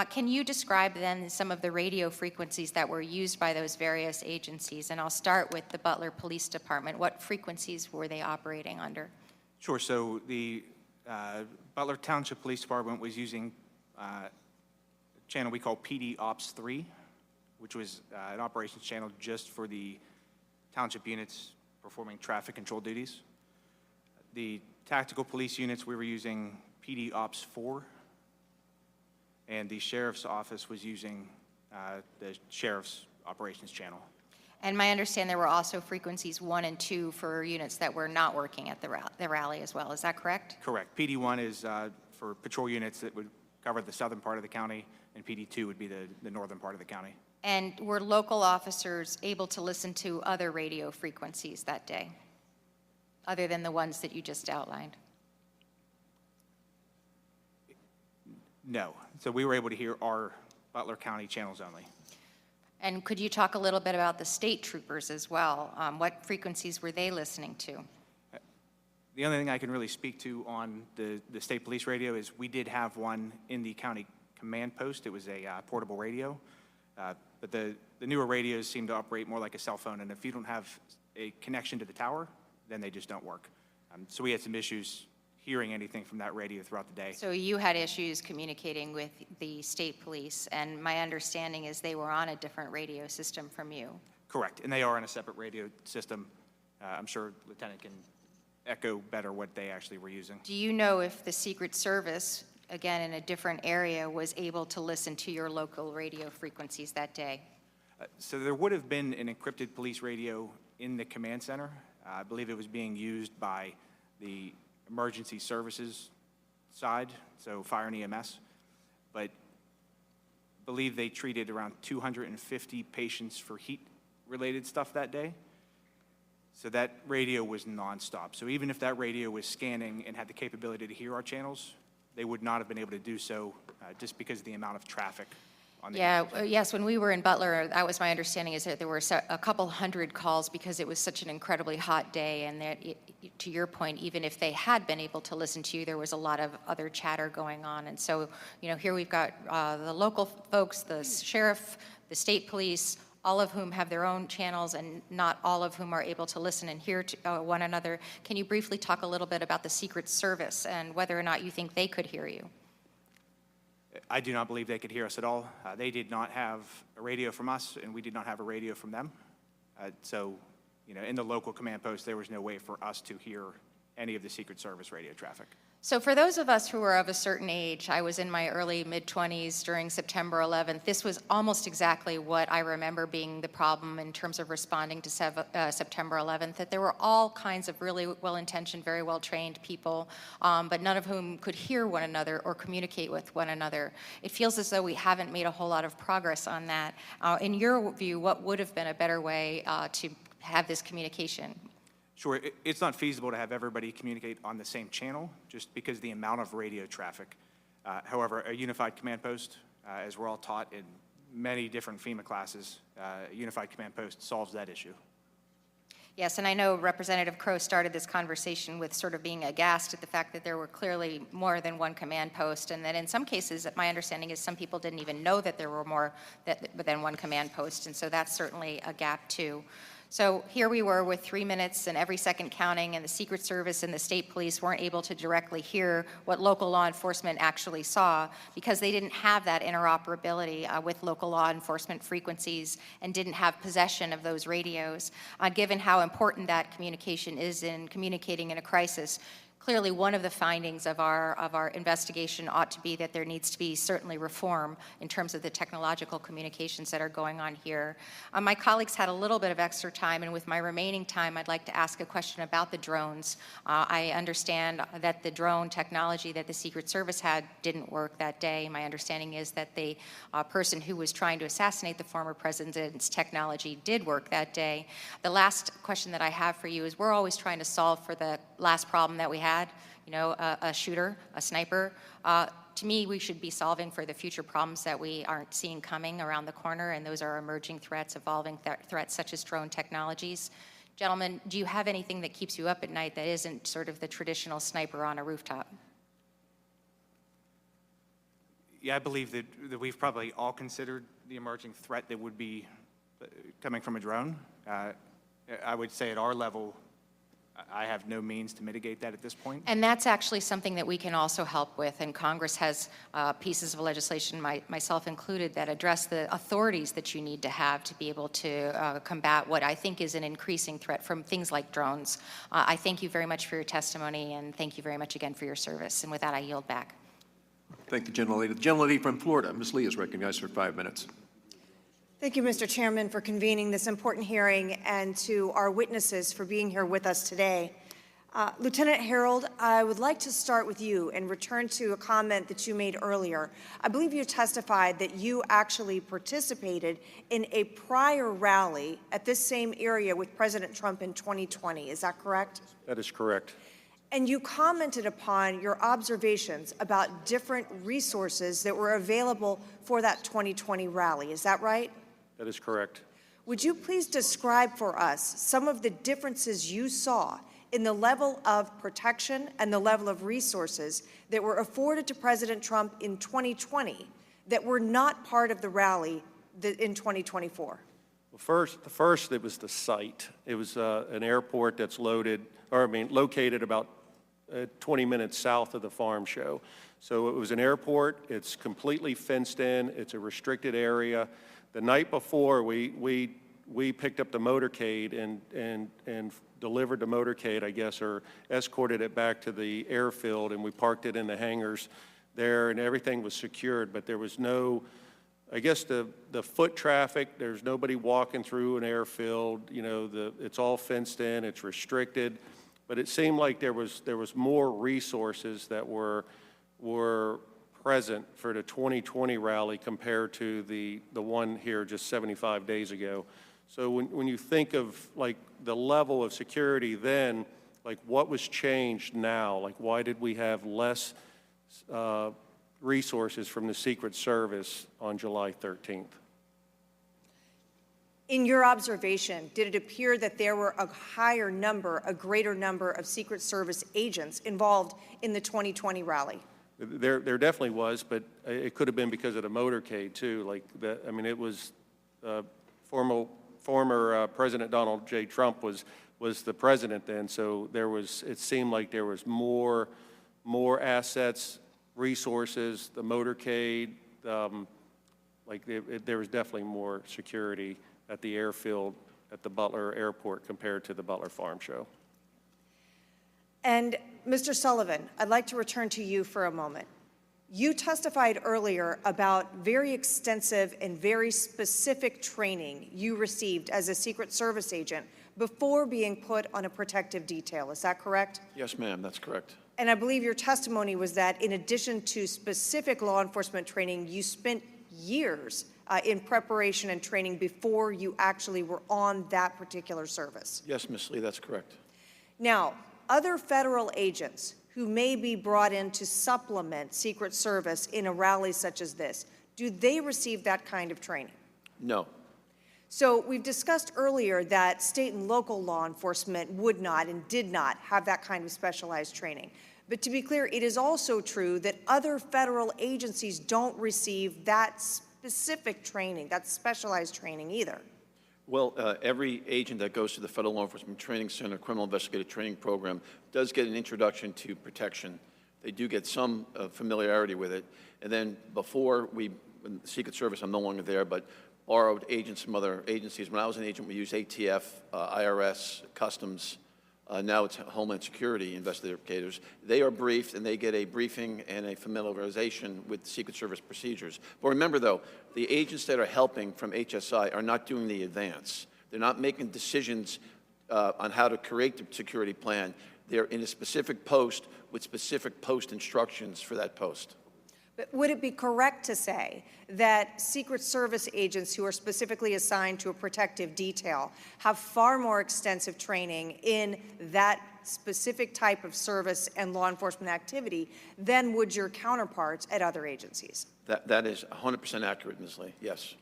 S13: Can you describe then some of the radio frequencies that were used by those various agencies? And I'll start with the Butler Police Department. What frequencies were they operating under?
S1: Sure. So the Butler Township Police Department was using a channel we call PD Ops 3, which was an operations channel just for the township units performing traffic control duties. The tactical police units, we were using PD Ops 4, and the sheriff's office was using the sheriff's operations channel.
S13: And my understanding there were also frequencies 1 and 2 for units that were not working at the rally as well. Is that correct?
S1: Correct. PD1 is for patrol units that would cover the southern part of the county, and PD2 would be the northern part of the county.
S13: And were local officers able to listen to other radio frequencies that day, other than the ones that you just outlined?
S1: No. So we were able to hear our Butler County channels only.
S13: And could you talk a little bit about the state troopers as well? What frequencies were they listening to?
S1: The only thing I can really speak to on the state police radio is we did have one in the county command post. It was a portable radio. But the newer radios seem to operate more like a cell phone, and if you don't have a connection to the tower, then they just don't work. So we had some issues hearing anything from that radio throughout the day.
S13: So you had issues communicating with the state police, and my understanding is they were on a different radio system from you.
S1: Correct, and they are on a separate radio system. I'm sure Lieutenant can echo better what they actually were using.
S13: Do you know if the Secret Service, again in a different area, was able to listen to your local radio frequencies that day?
S1: So there would have been an encrypted police radio in the command center. I believe it was being used by the emergency services side, so fire and EMS, but I believe they treated around 250 patients for heat-related stuff that day. So that radio was nonstop. So even if that radio was scanning and had the capability to hear our channels, they would not have been able to do so just because of the amount of traffic.
S13: Yes, when we were in Butler, that was my understanding, is that there were a couple hundred calls because it was such an incredibly hot day, and that, to your point, even if they had been able to listen to you, there was a lot of other chatter going on. And so, here we've got the local folks, the sheriff, the state police, all of whom have their own channels and not all of whom are able to listen and hear to, one another. Can you briefly talk a little bit about the Secret Service and whether or not you think they could hear you?
S1: I do not believe they could hear us at all. They did not have a radio from us, and we did not have a radio from them. So, in the local command post, there was no way for us to hear any of the Secret Service radio traffic.
S13: So for those of us who are of a certain age, I was in my early mid-20s during September 11th. This was almost exactly what I remember being the problem in terms of responding to September 11th, that there were all kinds of really well-intentioned, very well-trained people, but none of whom could hear one another or communicate with one another. It feels as though we haven't made a whole lot of progress on that. In your view, what would have been a better way to have this communication?
S1: Sure, it's not feasible to have everybody communicate on the same channel just because the amount of radio traffic. However, a unified command post, as we're all taught in many different FEMA classes, a unified command post solves that issue.
S13: Yes, and I know Representative Crow started this conversation with sort of being aghast at the fact that there were clearly more than one command post, and that in some cases, my understanding is some people didn't even know that there were more than one command post, and so that's certainly a gap too. So here we were with 3 minutes and every second counting, and the Secret Service and the state police weren't able to directly hear what local law enforcement actually saw because they didn't have that interoperability with local law enforcement frequencies and didn't have possession of those radios. Given how important that communication is in communicating in a crisis, clearly one of the findings of our investigation ought to be that there needs to be certainly reform in terms of the technological communications that are going on here. My colleagues had a little bit of extra time, and with my remaining time, I'd like to ask a question about the drones. I understand that the drone technology that the Secret Service had didn't work that day. My understanding is that the person who was trying to assassinate the former president's technology did work that day. The last question that I have for you is we're always trying to solve for the last problem that we had. A shooter, a sniper. To me, we should be solving for the future problems that we aren't seeing coming around the corner, and those are emerging threats, evolving threats such as drone technologies. Gentlemen, do you have anything that keeps you up at night that isn't sort of the traditional sniper on a rooftop?
S1: Yeah, I believe that we've probably all considered the emerging threat that would be coming from a drone. I would say at our level, I have no means to mitigate that at this point.
S13: And that's actually something that we can also help with, and Congress has pieces of legislation, myself included, that address the authorities that you need to have to be able to combat what I think is an increasing threat from things like drones. I thank you very much for your testimony, and thank you very much again for your service. And with that, I yield back.
S2: Thank the gentlelady. The gentlelady from Florida, Ms. Lee, is recognized for 5 minutes.
S14: Thank you, Mr. Chairman, for convening this important hearing, and to our witnesses for being here with us today. Lieutenant Harold, I would like to start with you and return to a comment that you made earlier. I believe you testified that you actually participated in a prior rally at this same area with President Trump in 2020. Is that correct?
S4: That is correct.
S14: And you commented upon your observations about different resources that were available for that 2020 rally. Is that right?
S4: That is correct.
S14: Would you please describe for us some of the differences you saw in the level of protection and the level of resources that were afforded to President Trump in 2020 that were not part of the rally in 2024?
S4: Well, first, it was the site. It was an airport that's located about 20 minutes south of the farm show. So it was an airport. It's completely fenced in. It's a restricted area. The night before, we picked up the motorcade and delivered the motorcade, I guess, or escorted it back to the airfield, and we parked it in the hangars there, and everything was secured. But there was no, I guess, the foot traffic. There's nobody walking through an airfield. It's all fenced in. It's restricted. But it seemed like there was more resources that were present for the 2020 rally compared to the one here just 75 days ago. So when you think of like the level of security then, like what was changed now? Like why did we have less resources from the Secret Service on July 13th?
S14: In your observation, did it appear that there were a greater number of Secret Service agents involved in the 2020 rally?
S4: There definitely was, but it could have been because of the motorcade too. Like that, I mean, it was former President Donald J. Trump was the president then, so it seemed like there was more assets, resources, the motorcade, there was definitely more security at the airfield at the Butler Airport compared to the Butler Farm Show.
S14: And Mr. Sullivan, I'd like to return to you for a moment. You testified earlier about very extensive and very specific training you received as a Secret Service agent before being put on a protective detail. Is that correct?
S5: Yes, ma'am, that's correct.
S14: And I believe your testimony was that in addition to specific law enforcement training, you spent years in preparation and training before you actually were on that particular service.
S5: Yes, Ms. Lee, that's correct.
S14: Now, other federal agents who may be brought in to supplement Secret Service in a rally such as this, do they receive that kind of training?
S5: No.
S14: So we've discussed earlier that state and local law enforcement would not and did not have that kind of specialized training. But to be clear, it is also true that other federal agencies don't receive that specific training, that specialized training either.
S5: Well, every agent that goes to the Federal Law Enforcement Training Center Criminal Investigative Training Program does get an introduction to protection. They do get some familiarity with it. And then before when the Secret Service, I'm no longer there, but borrowed agents from other agencies. When I was an agent, we used ATF, IRS, Customs. Now it's Homeland Security investigators. They are briefed, and they get a briefing and a familiarization with Secret Service procedures. But remember, though, the agents that are helping from HSI are not doing the advance. They're not making decisions on how to create the security plan. They're in a specific post with specific post instructions for that post.
S14: But would it be correct to say that Secret Service agents who are specifically assigned to a protective detail have far more extensive training in that specific type of service and law enforcement activity than would your counterparts at other agencies?
S5: That is 100% accurate, Ms. Lee, yes.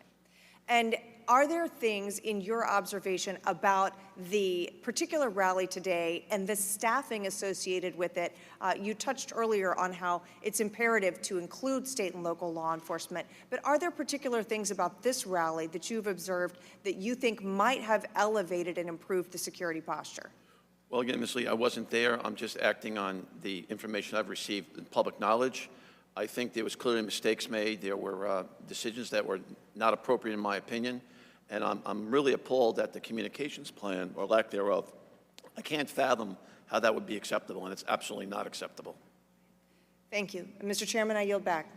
S14: And are there things in your observation about the particular rally today and the staffing associated with it? You touched earlier on how it's imperative to include state and local law enforcement, but are there particular things about this rally that you've observed that you think might have elevated and improved the security posture?
S5: Well, again, Ms. Lee, I wasn't there. I'm just acting on the information I've received in public knowledge. I think there was clearly mistakes made. There were decisions that were not appropriate in my opinion. And I'm really appalled at the communications plan, or lack thereof. I can't fathom how that would be acceptable, and it's absolutely not acceptable.
S14: Thank you. And Mr. Chairman, I yield back.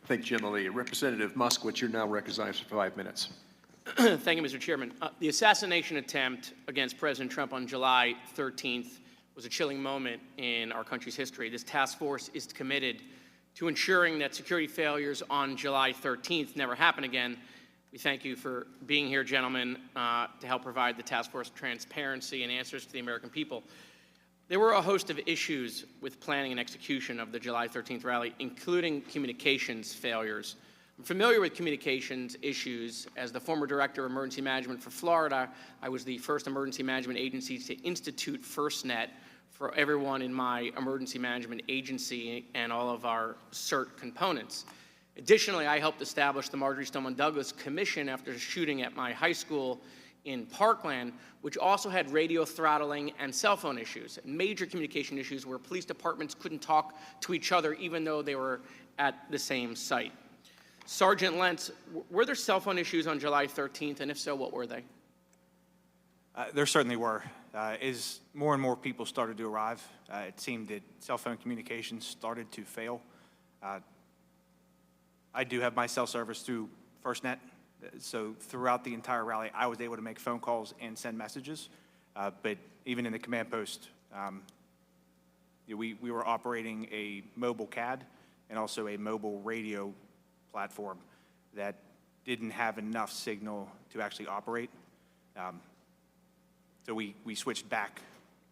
S2: Thank you, General Lee. Representative Moskowitz, you're now recognized for 5 minutes.
S15: Thank you, Mr. Chairman. The assassination attempt against President Trump on July 13th was a chilling moment in our country's history. This task force is committed to ensuring that security failures on July 13th never happen again. We thank you for being here, gentlemen, to help provide the task force transparency and answers to the American people. There were a host of issues with planning and execution of the July 13th rally, including communications failures. I'm familiar with communications issues. As the former Director of Emergency Management for Florida, I was the first emergency management agency to institute FirstNet for everyone in my emergency management agency and all of our CERT components. Additionally, I helped establish the Marjorie Stoneman Douglas Commission after a shooting at my high school in Parkland, which also had radio throttling and cell phone issues, major communication issues where police departments couldn't talk to each other even though they were at the same site. Sergeant Lentz, were there cell phone issues on July 13th, and if so, what were they?
S1: There certainly were. As more and more people started to arrive, it seemed that cell phone communications started to fail. I do have my cell service through FirstNet, so throughout the entire rally, I was able to make phone calls and send messages, but even in the command post, we were operating a mobile CAD and also a mobile radio platform that didn't have enough signal to actually operate. So we switched back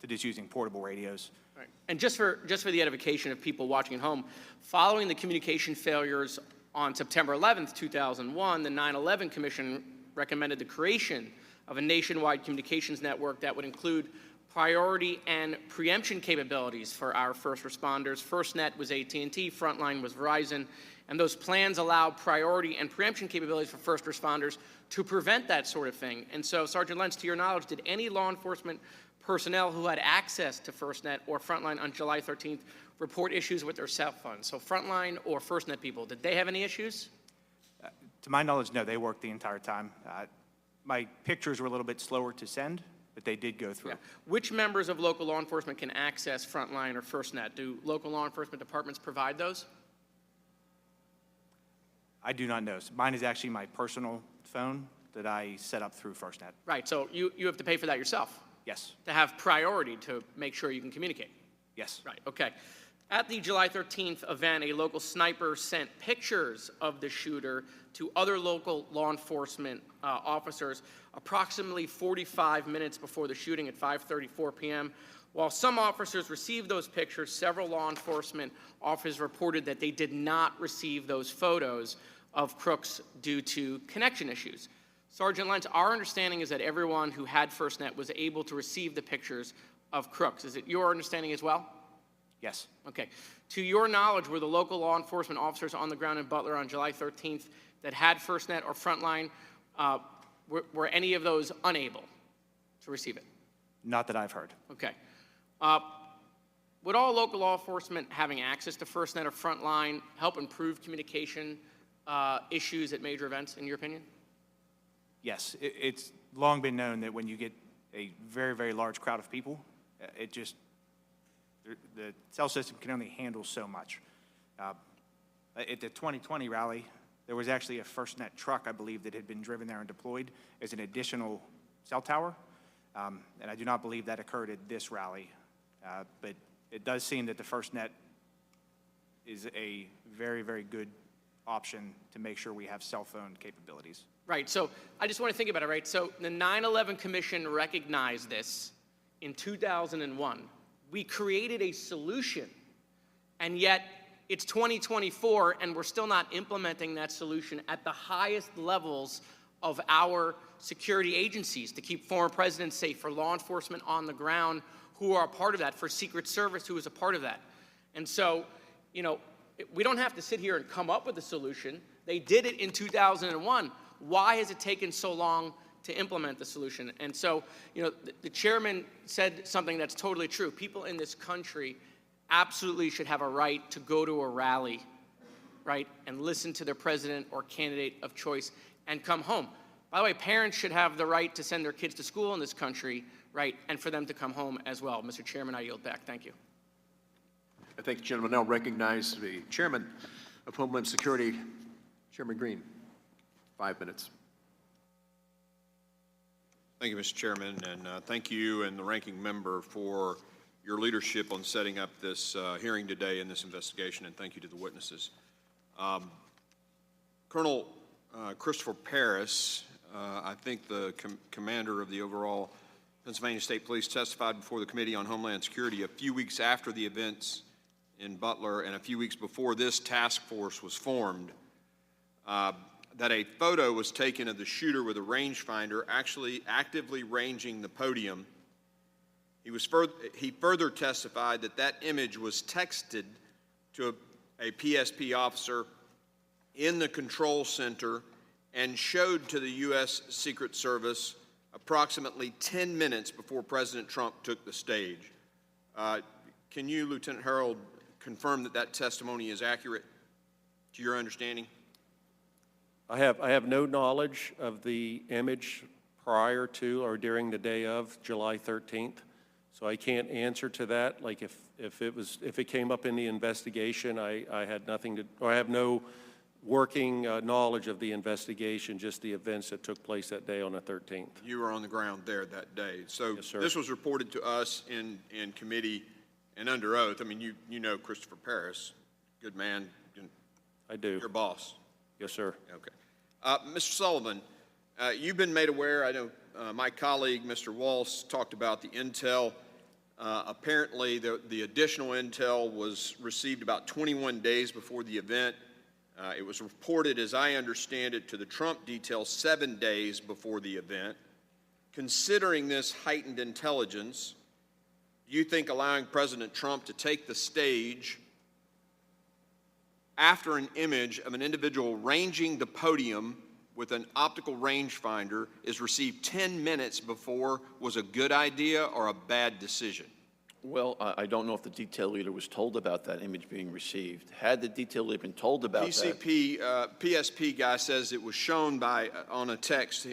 S1: to just using portable radios.
S15: Right. And just for the edification of people watching at home, following the communication failures on September 11th, 2001, the 9/11 Commission recommended the creation of a nationwide communications network that would include priority and preemption capabilities for our first responders. FirstNet was AT&T, Frontline was Verizon, And those plans allow priority and preemption capabilities for first responders to prevent that sort of thing. And so, Sergeant Lentz, to your knowledge, did any law enforcement personnel who had access to FirstNet or Frontline on July 13th report issues with their cell phones? So Frontline or FirstNet people, did they have any issues?
S1: To my knowledge, no, they worked the entire time. My pictures were a little bit slower to send, but they did go through.
S15: Yeah. Which members of local law enforcement can access Frontline or FirstNet? Do local law enforcement departments provide those?
S1: I do not know. So mine is actually my personal phone that I set up through FirstNet.
S15: Right, so you have to pay for that yourself?
S1: Yes.
S15: To have priority to make sure you can communicate?
S1: Yes.
S15: Right, okay. At the July 13th event, a local sniper sent pictures of the shooter to other local law enforcement officers approximately 45 minutes before the shooting at 5:34 p.m. While some officers received those pictures, several law enforcement officers reported that they did not receive those photos of crooks due to connection issues. Sergeant Lentz, our understanding is that everyone who had FirstNet was able to receive the pictures of crooks. Is it your understanding as well?
S1: Yes.
S15: Okay. To your knowledge, were the local law enforcement officers on the ground in Butler on July 13th that had FirstNet or Frontline, were any of those unable to receive it?
S1: Not that I've heard.
S15: Okay. Would all local law enforcement having access to FirstNet or Frontline help improve communication issues at major events, in your opinion?
S1: Yes. It's long been known that when you get a very, very large crowd of people, it just, the cell system can only handle so much. At the 2020 rally, there was actually a FirstNet truck, I believe, that had been driven there and deployed as an additional cell tower. And I do not believe that occurred at this rally. But it does seem that the FirstNet is a very, very good option to make sure we have cell phone capabilities.
S15: Right, so I just want to think about it, right? So the 9/11 Commission recognized this in 2001. We created a solution, and yet it's 2024, and we're still not implementing that solution at the highest levels of our security agencies to keep former presidents safe, for law enforcement on the ground who are a part of that, for Secret Service who is a part of that. And so, you know, we don't have to sit here and come up with a solution. They did it in 2001. Why has it taken so long to implement the solution? And so, you know, the chairman said something that's totally true. People in this country absolutely should have a right to go to a rally, right, and listen to their president or candidate of choice and come home. By the way, parents should have the right to send their kids to school in this country, right, and for them to come home as well. Mr. Chairman, I yield back. Thank you.
S2: I thank the gentleman. Now recognize the Chairman of Homeland Security, Chairman Green. 5 minutes.
S16: Thank you, Mr. Chairman, and thank you and the ranking member for your leadership on setting up this hearing today in this investigation, and thank you to the witnesses. Colonel Christopher Paris, I think the commander of the overall Pennsylvania State Police, testified before the Committee on Homeland Security a few weeks after the events in Butler and a few weeks before this task force was formed, that a photo was taken of the shooter with a rangefinder actually actively ranging the podium. He further testified that that image was texted to a PSP officer in the control center and showed to the U.S. Secret Service approximately 10 minutes before President Trump took the stage. Can you, Lieutenant Harold, confirm that that testimony is accurate to your understanding?
S4: I have no knowledge of the image prior to or during the day of July 13th, so I can't answer to that. Like if it came up in the investigation, I had nothing to, or I have no working knowledge of the investigation, just the events that took place that day on the 13th.
S16: You were on the ground there that day. So
S4: yes, sir.
S16: This was reported to us in committee and under oath. I mean, you know Christopher Paris, good man.
S4: I do.
S16: Your boss.
S4: Yes, sir.
S16: Okay. Mr. Sullivan, you've been made aware, I know my colleague, Mr. Walsh, talked about the intel. Apparently, the additional intel was received about 21 days before the event. It was reported, as I understand it, to the Trump detail 7 days before the event. Considering this heightened intelligence, do you think allowing President Trump to take the stage after an image of an individual ranging the podium with an optical rangefinder is received 10 minutes before was a good idea or a bad decision?
S5: Well, I don't know if the detail leader was told about that image being received. Had the detail leader been told about that?
S16: PSP guy says it was shown by, on a text,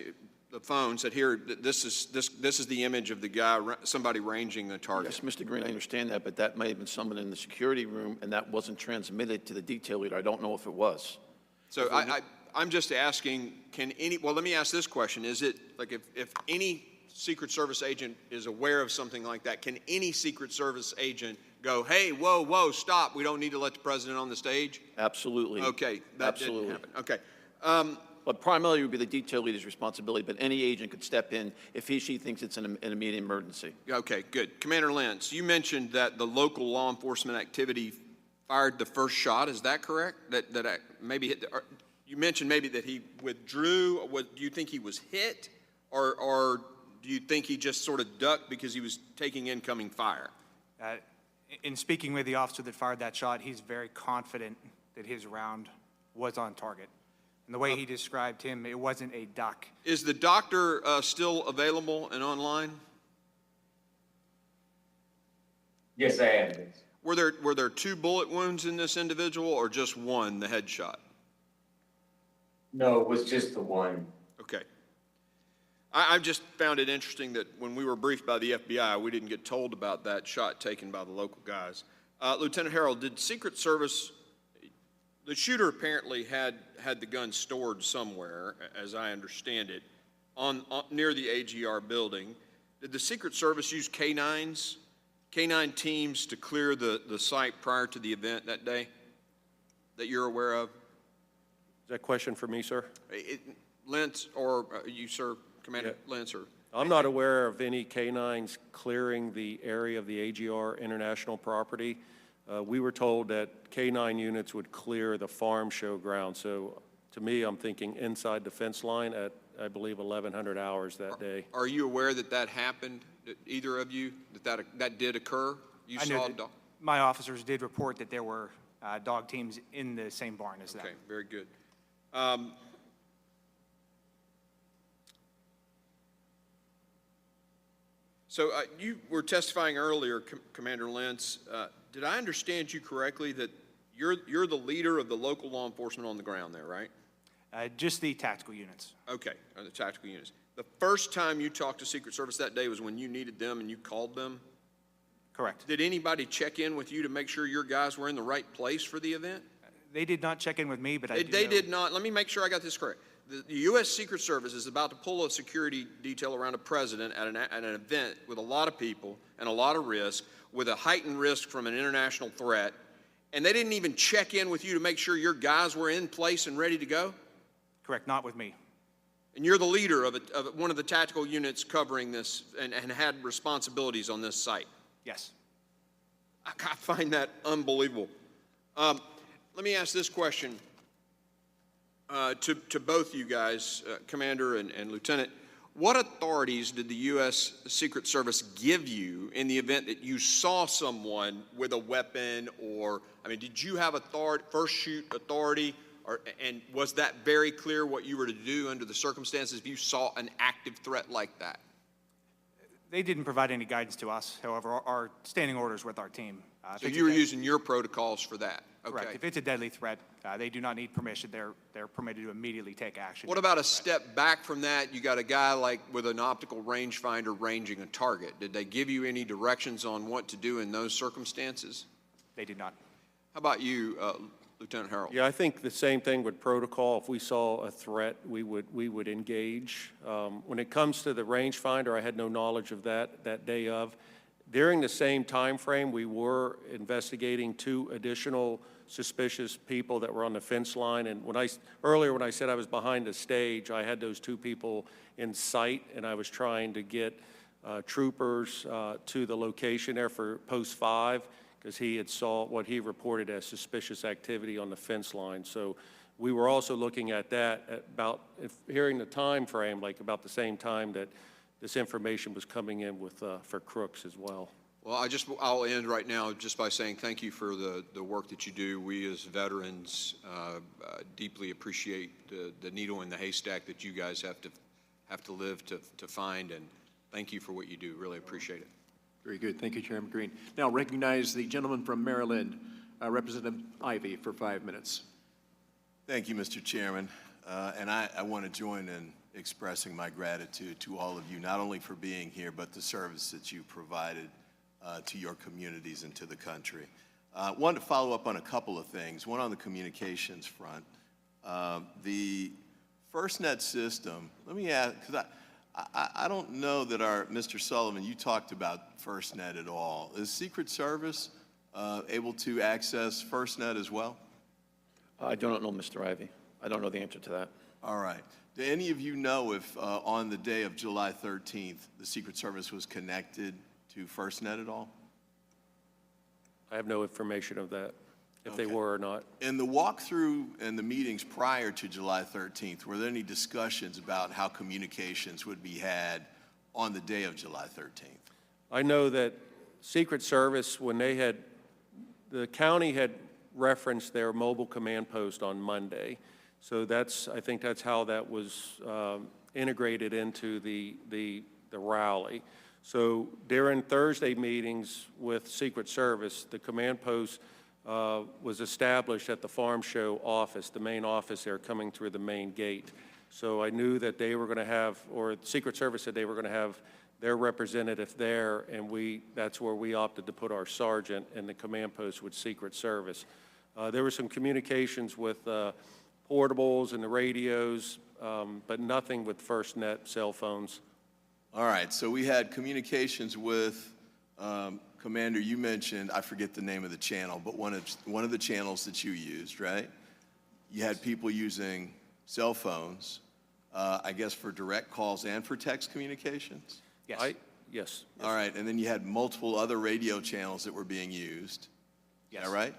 S16: the phone said, here, this is the image of the guy, somebody ranging the target.
S5: Yes, Mr. Green, I understand that, but that may have been someone in the security room, and that wasn't transmitted to the detail leader. I don't know if it was.
S16: So I'm just asking, well, let me ask this question. Is it, like, if any Secret Service agent is aware of something like that, can any Secret Service agent go, hey, whoa, stop, we don't need to let the president on the stage?
S5: Absolutely.
S16: Okay, that didn't happen. Okay.
S5: But primarily it would be the detail leader's responsibility, but any agent could step in if she thinks it's an immediate emergency.
S16: Okay, good. Commander Lentz, you mentioned that the local law enforcement activity fired the first shot. Is that correct? You mentioned maybe that he withdrew. Do you think he was hit, or do you think he just sort of ducked because he was taking incoming fire?
S1: In speaking with the officer that fired that shot, he's very confident that his round was on target. And the way he described him, it wasn't a duck.
S16: Is the doctor still available and online?
S6: Yes, I am.
S16: Were there 2 bullet wounds in this individual, or just one, the headshot?
S6: No, it was just the one.
S16: Okay. I just found it interesting that when we were briefed by the FBI, we didn't get told about that shot taken by the local guys. Lieutenant Harrell, did Secret Service, the shooter apparently had the gun stored somewhere, as I understand it, near the AGR building. Did the Secret Service use canine teams to clear the site prior to the event that day that you're aware of?
S4: Is that a question for me, sir?
S16: Lentz, or you, sir, Commander Lentz? Or
S4: I'm not aware of any canines clearing the area of the AGR international property. We were told that K9 units would clear the farm show ground. So to me, I'm thinking inside the fence line at, I believe, 1100 hours that day.
S16: Are you aware that happened, either of you, that did occur? You saw
S1: my officers did report that there were dog teams in the same barn as that.
S16: Okay, very good. So you were testifying earlier, Commander Lentz. Did I understand you correctly that you're the leader of the local law enforcement on the ground there, right?
S1: Just the tactical units.
S16: Okay, the tactical units. The first time you talked to Secret Service that day was when you needed them and you called them?
S1: Correct.
S16: Did anybody check in with you to make sure your guys were in the right place for the event?
S1: They did not check in with me, but
S16: They did not. Let me make sure I got this correct. The U.S. Secret Service is about to pull a security detail around a president at an event with a lot of people and a lot of risk, with a heightened risk from an international threat, and they didn't even check in with you to make sure your guys were in place and ready to go?
S1: Correct, not with me.
S16: And you're the leader of one of the tactical units covering this and had responsibilities on this site?
S1: Yes.
S16: I find that unbelievable. Let me ask this question to both you guys, Commander and Lieutenant. What authorities did the U.S. Secret Service give you in the event that you saw someone with a weapon, or, I mean, did you have authority, first shoot authority, and was that very clear what you were to do under the circumstances if you saw an active threat like that?
S1: They didn't provide any guidance to us. However, our standing orders with our team.
S16: So you were using your protocols for that? Okay.
S1: Correct. If it's a deadly threat, they do not need permission. They're permitted to immediately take action.
S16: What about a step back from that? You got a guy like with an optical rangefinder ranging a target. Did they give you any directions on what to do in those circumstances?
S1: They did not.
S16: How about you, Lieutenant Harrell?
S4: Yeah, I think the same thing with protocol. If we saw a threat, we would engage. When it comes to the rangefinder, I had no knowledge of that day of. During the same time frame, we were investigating 2 additional suspicious people that were on the fence line. And earlier when I said I was behind the stage, I had those 2 people in sight, and I was trying to get troopers to the location there for post 5, because he had saw what he reported as suspicious activity on the fence line. So we were also looking at that at about, hearing the time frame, like about the same time that this information was coming in with for Crooks as well.
S16: Well, I'll end right now just by saying thank you for the work that you do. We as veterans deeply appreciate the needle in the haystack that you guys have to live to find, and thank you for what you do. Really appreciate it.
S2: Very good. Thank you, Chairman Green. Now recognize the gentleman from Maryland, Representative Ivey, for 5 minutes.
S17: Thank you, Mr. Chairman. And I want to join in expressing my gratitude to all of you, not only for being here, but the service that you provided to your communities and to the country. Wanted to follow up on a couple of things. One on the communications front. The FirstNet system, let me ask, because I don't know that Mr. Sullivan, you talked about FirstNet at all. Is Secret Service able to access FirstNet as well?
S5: I do not know, Mr. Ivey. I don't know the answer to that.
S17: All right. Do any of you know if on the day of July 13th, the Secret Service was connected to FirstNet at all?
S4: I have no information of that, if they were or not.
S17: In the walkthrough and the meetings prior to July 13th, were there any discussions about how communications would be had on the day of July 13th?
S4: I know that Secret Service, when the county had referenced their mobile command post on Monday. So I think that's how that was integrated into the rally. So during Thursday meetings with Secret Service, the command post was established at the Farm Show office, the main office there coming through the main gate. So I knew that they were going to have, or Secret Service said they were going to have their representative there, and that's where we opted to put our sergeant in the command post with Secret Service. There were some communications with portables and the radios, but nothing with FirstNet cell phones.
S17: All right, so we had communications with, Commander, you mentioned, I forget the name of the channel, but one of the channels that you used, right? You had people using cell phones, I guess for direct calls and for text communications?
S1: Yes.
S4: Yes.
S17: All right, and then you had multiple other radio channels that were being used.
S1: Yes.
S17: Is that right?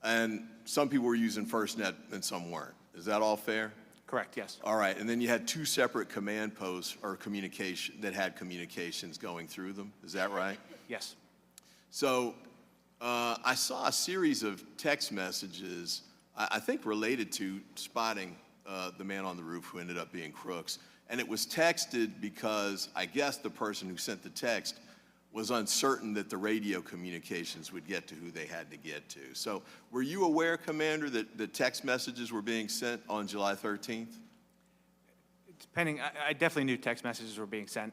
S17: And some people were using FirstNet and some weren't. Is that all fair?
S1: Correct, yes.
S17: All right, and then you had two separate command posts or communication that had communications going through them. Is that right?
S1: Yes.
S17: So I saw a series of text messages, I think related to spotting the man on the roof who ended up being Crooks. And it was texted because I guess the person who sent the text was uncertain that the radio communications would get to who they had to get to. So were you aware, Commander, that the text messages were being sent on July 13th?
S1: Depending, I definitely knew text messages were being sent.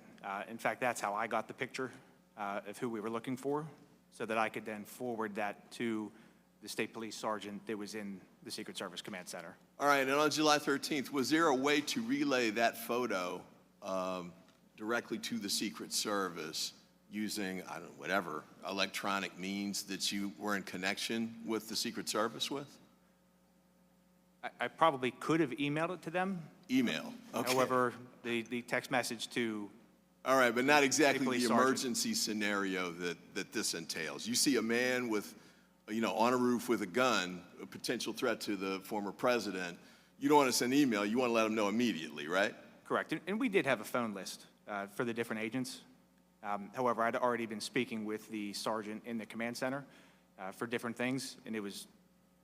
S1: In fact, that's how I got the picture of who we were looking for, so that I could then forward that to the state police sergeant that was in the Secret Service Command Center.
S17: All right, and on July 13th, was there a way to relay that photo directly to the Secret Service using, I don't know, whatever electronic means that you were in connection with the Secret Service with?
S1: I probably could have emailed it to them.
S17: Email, okay.
S1: However, the text message to...
S17: All right, but not exactly
S1: police
S17: the
S1: sergeant.
S17: emergency scenario that this entails. You see a man with, on a roof with a gun, a potential threat to the former president. You don't want to send email, you want to let him know immediately, right?
S1: Correct, and we did have a phone list for the different agents. However, I'd already been speaking with the sergeant in the command center for different things, and it was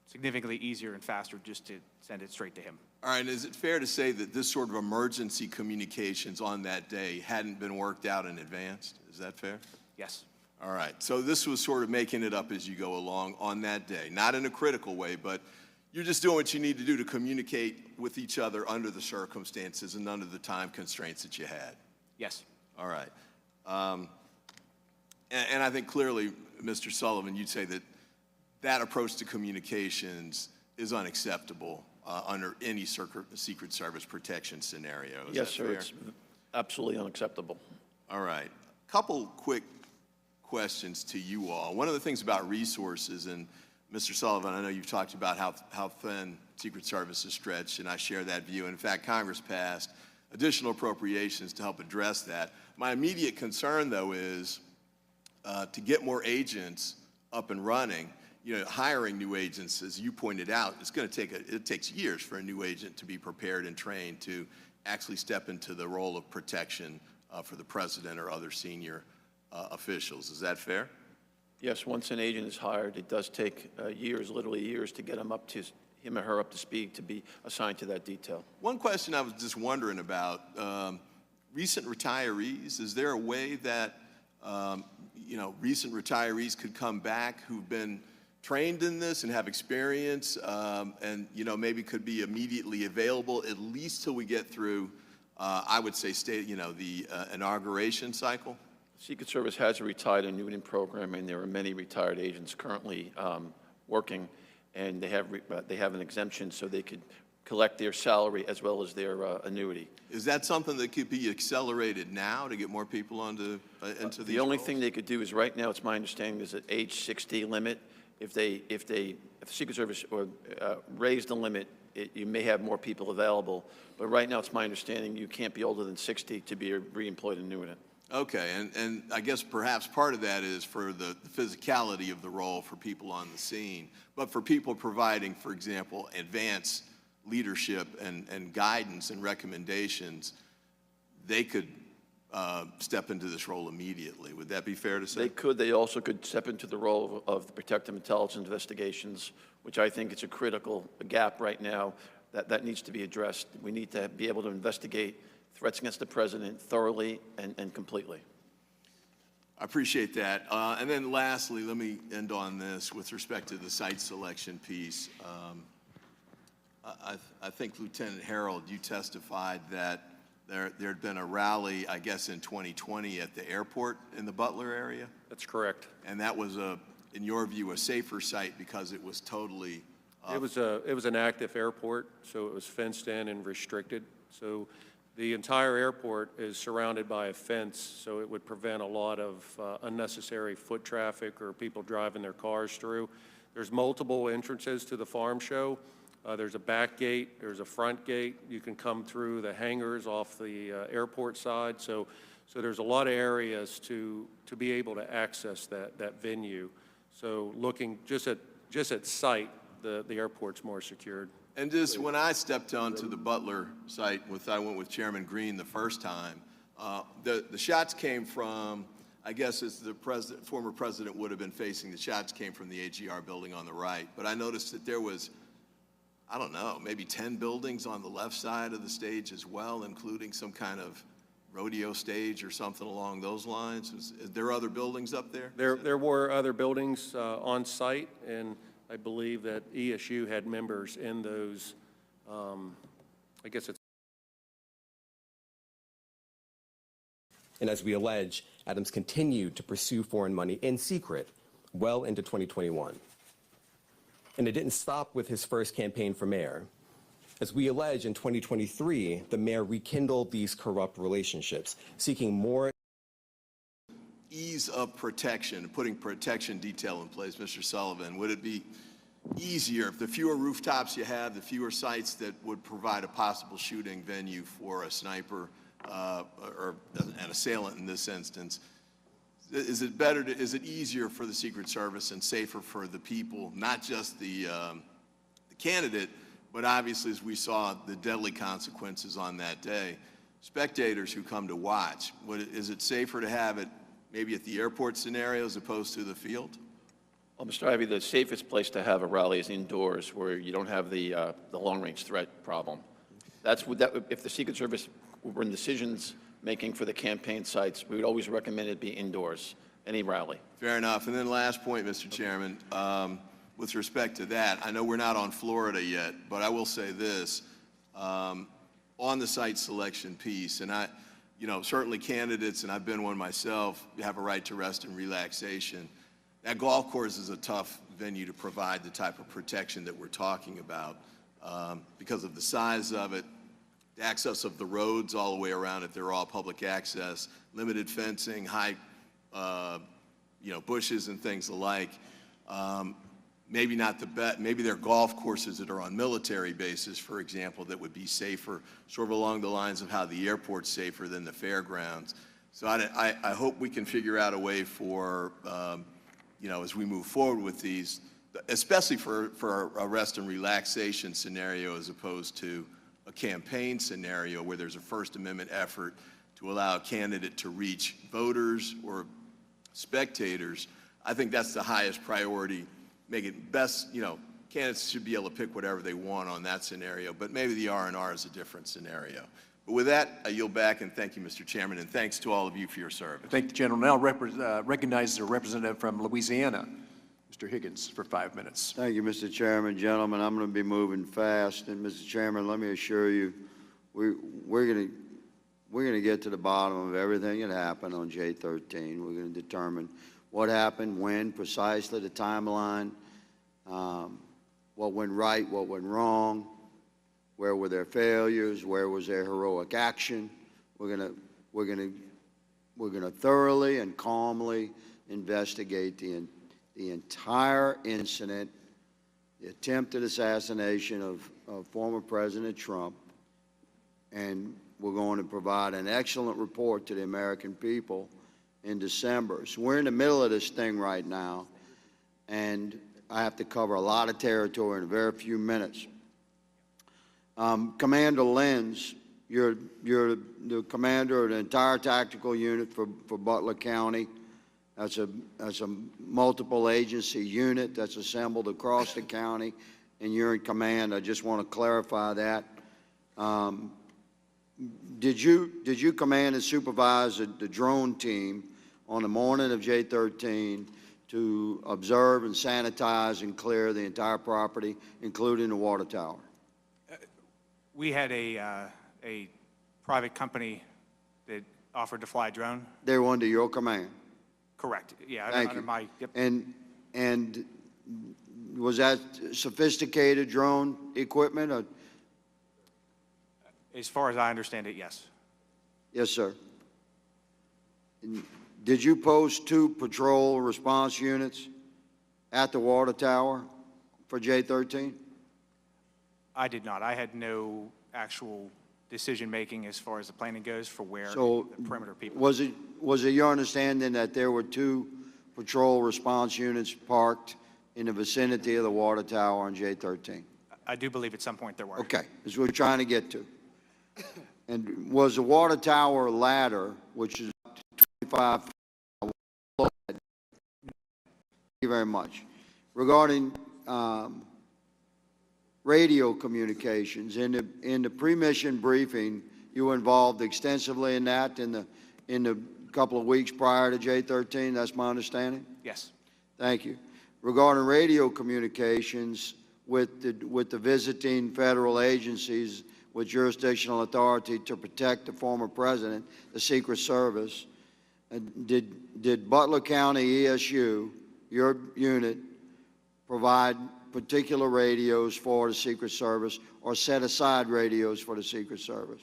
S1: significantly easier and faster just to send it straight to him.
S17: All right, is it fair to say that this sort of emergency communications on that day hadn't been worked out in advance? Is that fair?
S1: Yes.
S17: All right, so this was sort of making it up as you go along on that day, not in a critical way, but you're just doing what you need to do to communicate with each other under the circumstances and under the time constraints that you had.
S1: Yes.
S17: All right. And I think clearly, Mr. Sullivan, you'd say that that approach to communications is unacceptable under any Secret Service protection scenario. Is
S5: Yes,
S17: that
S5: sir.
S17: fair?
S5: It's absolutely unacceptable.
S17: All right. Couple quick questions to you all. One of the things about resources, and Mr. Sullivan, I know you've talked about how thin Secret Service is stretched, and I share that view. And in fact, Congress passed additional appropriations to help address that. My immediate concern, though, is to get more agents up and running. Hiring new agents, as you pointed out, it takes years for a new agent to be prepared and trained to actually step into the role of protection for the president or other senior officials. Is that fair?
S5: Yes, once an agent is hired, it does take years, literally years, to get him or her up to speed to be assigned to that detail.
S17: One question I was just wondering about, recent retirees, is there a way that, recent retirees could come back who've been trained in this and have experience, and, maybe could be immediately available, at least till we get through, I would say, the inauguration cycle?
S5: Secret Service has a retired annuitant program, and there are many retired agents currently working, and they have an exemption so they could collect their salary as well as their annuity.
S17: Is that something that could be accelerated now to get more people into these
S5: The only
S17: roles?
S5: thing they could do is, right now, it's my understanding, there's an age 60 limit. If the Secret Service raised the limit, you may have more people available. But right now, it's my understanding you can't be older than 60 to be a reemployed annuitant.
S17: Okay, and I guess perhaps part of that is for the physicality of the role for people on the scene. But for people providing, for example, advanced leadership and guidance and recommendations, they could step into this role immediately. Would that be fair to say?
S5: They could. They also could step into the role of the protective intelligence investigations, which I think is a critical gap right now that needs to be addressed. We need to be able to investigate threats against the president thoroughly and completely.
S17: I appreciate that. And then lastly, let me end on this with respect to the site selection piece. I think, Lieutenant Harold, you testified that there had been a rally, I guess, in 2020 at the airport in the Butler area?
S4: That's correct.
S17: And that was, in your view, a safer site because it was totally...
S4: It was an active airport, so it was fenced in and restricted. So the entire airport is surrounded by a fence, so it would prevent a lot of unnecessary foot traffic or people driving their cars through. There's multiple entrances to the farm show. There's a back gate, there's a front gate. You can come through the hangars off the airport side. So there's a lot of areas to be able to access that venue. So looking just at site, the airport's more secured.
S17: And just when I stepped onto the Butler site, I went with Chairman Green the first time, the shots came from, I guess as the former president would have been facing, the shots came from the AGR building on the right. But I noticed that there was, I don't know, maybe 10 buildings on the left side of the stage as well, including some kind of rodeo stage or something along those lines. Is there other buildings up there?
S4: There were other buildings on site, and I believe that ESU had members in those, I guess it's.
S18: And as we allege, Adams continued to pursue foreign money in secret well into 2021. And it didn't stop with his first campaign for mayor. As we allege, in 2023, the mayor rekindled these corrupt relationships, seeking more
S17: Ease of protection, putting protection detail in place, Mr. Sullivan, would it be easier if the fewer rooftops you have, the fewer sites that would provide a possible shooting venue for a sniper or an assailant in this instance? Is it easier for the Secret Service and safer for the people, not just the candidate, but obviously, as we saw, the deadly consequences on that day, spectators who come to watch? Is it safer to have it maybe at the airport scenario as opposed to the field?
S5: Well, Mr. Ivey, the safest place to have a rally is indoors, where you don't have the long-range threat problem. If the Secret Service were in decisions-making for the campaign sites, we would always recommend it be indoors, any rally.
S17: Fair enough. And then last point, Mr. Chairman, with respect to that, I know we're not on Florida yet, but I will say this, on the site selection piece, and certainly candidates, and I've been one myself, have a right to rest and relaxation. That golf course is a tough venue to provide the type of protection that we're talking about because of the size of it, the access of the roads all the way around it. They're all public access, limited fencing, high, bushes and things alike. Maybe not the best. Maybe there are golf courses that are on military bases, for example, that would be safer, sort of along the lines of how the airport's safer than the fairgrounds. So I hope we can figure out a way for, as we move forward with these, especially for a rest and relaxation scenario as opposed to a campaign scenario where there's a First Amendment effort to allow a candidate to reach voters or spectators. I think that's the highest priority. Make it best, you know, candidates should be able to pick whatever they want on that scenario, but maybe the R&R is a different scenario. But with that, I yield back, and thank you, Mr. Chairman, and thanks to all of you for your service.
S2: Thank the gentleman. Now recognize the representative from Louisiana, Mr. Higgins, for 5 minutes.
S19: Thank you, Mr. Chairman. Gentlemen, I'm going to be moving fast, and Mr. Chairman, let me assure you, we're going to get to the bottom of everything that happened on J13. We're going to determine what happened, when, precisely the timeline, what went right, what went wrong, where were their failures, where was their heroic action. We're going to thoroughly and calmly investigate the entire incident, the attempted assassination of former President Trump, and we're going to provide an excellent report to the American people in December. So we're in the middle of this thing right now, and I have to cover a lot of territory in a very few minutes. Commander Lenz, you're the commander of the entire tactical unit for Butler County. That's a multiple agency unit that's assembled across the county, and you're in command. I just want to clarify that. Did you command and supervise the drone team on the morning of J13 to observe and sanitize and clear the entire property, including the water tower?
S1: We had a private company that offered to fly a drone.
S19: They were under your command?
S1: Correct. Yeah.
S19: Thank
S1: under
S19: you.
S1: my, yep.
S19: And was that sophisticated drone equipment? Or?
S1: As far as I understand it, yes.
S19: Yes, sir. Did you post 2 patrol response units at the water tower for J13?
S1: I did not. I had no actual decision-making as far as the planning goes for where
S19: So
S1: the perimeter people.
S19: was it your understanding that there were 2 patrol response units parked in the vicinity of the water tower on J13?
S1: I do believe at some point there were.
S19: Okay, that's what we're trying to get to. And was the water tower ladder, which is up to 25 feet, thank you very much. Regarding radio communications, in the pre-mission briefing, you were involved extensively in that in the couple of weeks prior to J13. That's my understanding.
S1: Yes.
S19: Thank you. Regarding radio communications with the visiting federal agencies with jurisdictional authority to protect the former president, the Secret Service, did Butler County ESU, your unit, provide particular radios for the Secret Service or set aside radios for the Secret Service?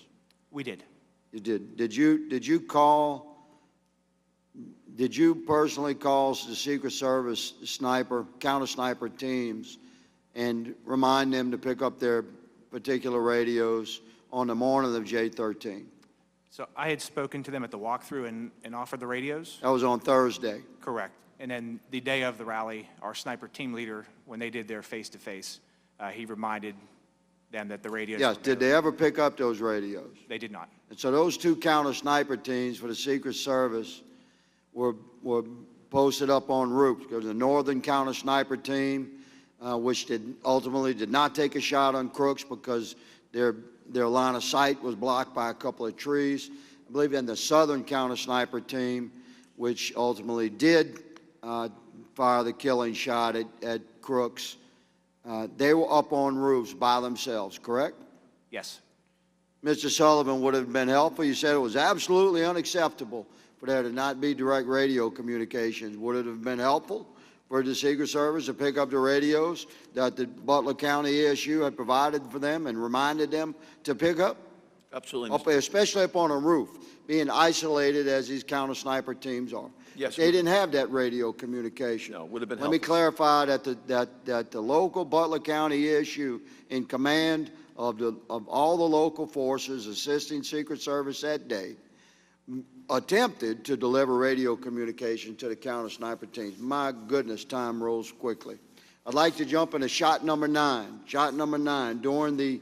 S1: We did.
S19: You did. Did you personally call the Secret Service counter sniper teams and remind them to pick up their particular radios on the morning of J13?
S1: So I had spoken to them at the walkthrough and offered the radios.
S19: That was on Thursday.
S1: Correct. And then the day of the rally, our sniper team leader, when they did their face-to-face, he reminded them that the radios.
S19: Yes. Did they ever pick up those radios?
S1: They did not.
S19: And so those 2 counter sniper teams for the Secret Service were posted up on roofs. Because the northern counter sniper team, which ultimately did not take a shot on Crooks because their line of sight was blocked by a couple of trees. I believe then the southern counter sniper team, which ultimately did fire the killing shot at Crooks, they were up on roofs by themselves, correct?
S1: Yes.
S19: Mr. Sullivan, would have been helpful. You said it was absolutely unacceptable for there to not be direct radio communications. Would it have been helpful for the Secret Service to pick up the radios that the Butler County ESU had provided for them and reminded them to pick up?
S5: Absolutely.
S19: Especially up on a roof, being isolated as these counter sniper teams are.
S5: Yes.
S19: They didn't have that radio communication.
S5: No, would have been
S19: Let me
S5: helpful.
S19: clarify that the local Butler County ESU, in command of all the local forces assisting Secret Service that day, attempted to deliver radio communication to the counter sniper teams. My goodness, time rolls quickly. I'd like to jump into shot number 9. Shot number 9, during the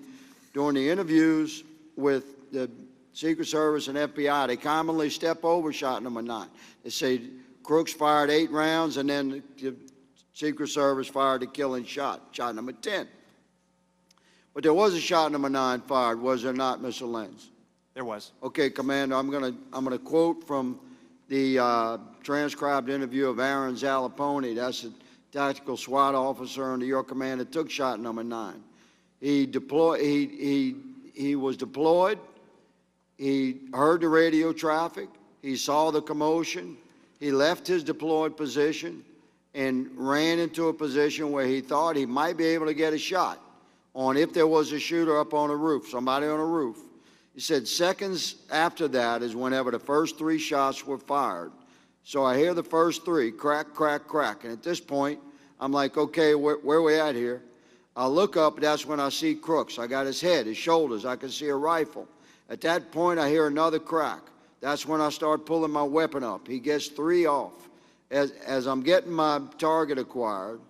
S19: interviews with the Secret Service and FBI, they commonly step over shot number 9. They say, Crooks fired 8 rounds, and then the Secret Service fired the killing shot, shot number 10. But there was a shot number 9 fired, was there not, Mr. Lenz?
S1: There was.
S19: Okay, Commander, I'm gonna quote from the transcribed interview of Aaron Zalapone. That's a tactical SWAT officer under your command that took shot number 9. He was deployed. He heard the radio traffic. He saw the commotion. He left his deployed position and ran into a position where he thought he might be able to get a shot on if there was a shooter up on a roof, somebody on a roof. He said seconds after that is whenever the first 3 shots were fired. So I hear the first 3, crack, crack, crack. And at this point, I'm like, okay, where we at here? I look up, that's when I see Crooks. I got his head, his shoulders. I can see a rifle. At that point, I hear another crack. That's when I start pulling my weapon up. He gets 3 off. As I'm getting my target acquired,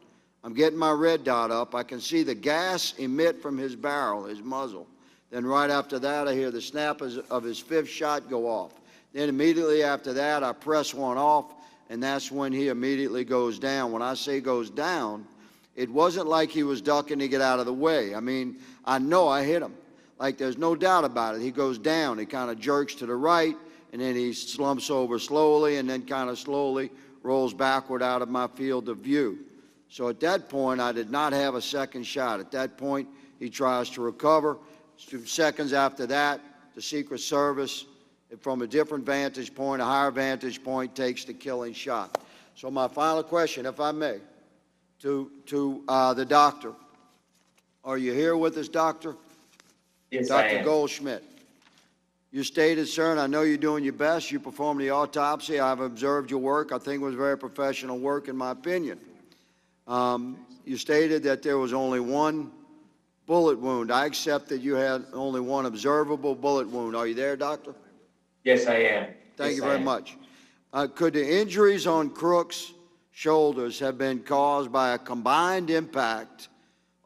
S19: I'm getting my red dot up. I can see the gas emit from his barrel, his muzzle. Then right after that, I hear the snap of his 5th shot go off. Then immediately after that, I press one off, and that's when he immediately goes down. When I say goes down, it wasn't like he was ducking to get out of the way. I mean, I know I hit him. Like, there's no doubt about it. He goes down. He kind of jerks to the right, and then he slumps over slowly, and then kind of slowly rolls backward out of my field of view. So at that point, I did not have a second shot. At that point, he tries to recover. 2 seconds after that, the Secret Service, from a different vantage point, a higher vantage point, takes the killing shot. So my final question, if I may, to the doctor. Are you here with us, Doctor?
S6: Yes, I
S19: Dr.
S6: am.
S19: Goldschmidt. You stated, sir, and I know you're doing your best. You performed the autopsy. I've observed your work. I think it was very professional work, in my opinion. You stated that there was only 1 bullet wound. I accept that you had only 1 observable bullet wound. Are you there, Doctor?
S6: Yes, I am.
S19: Thank
S6: Yes,
S19: you
S6: I
S19: very
S6: am.
S19: much. Could the injuries on Crook's shoulders have been caused by a combined impact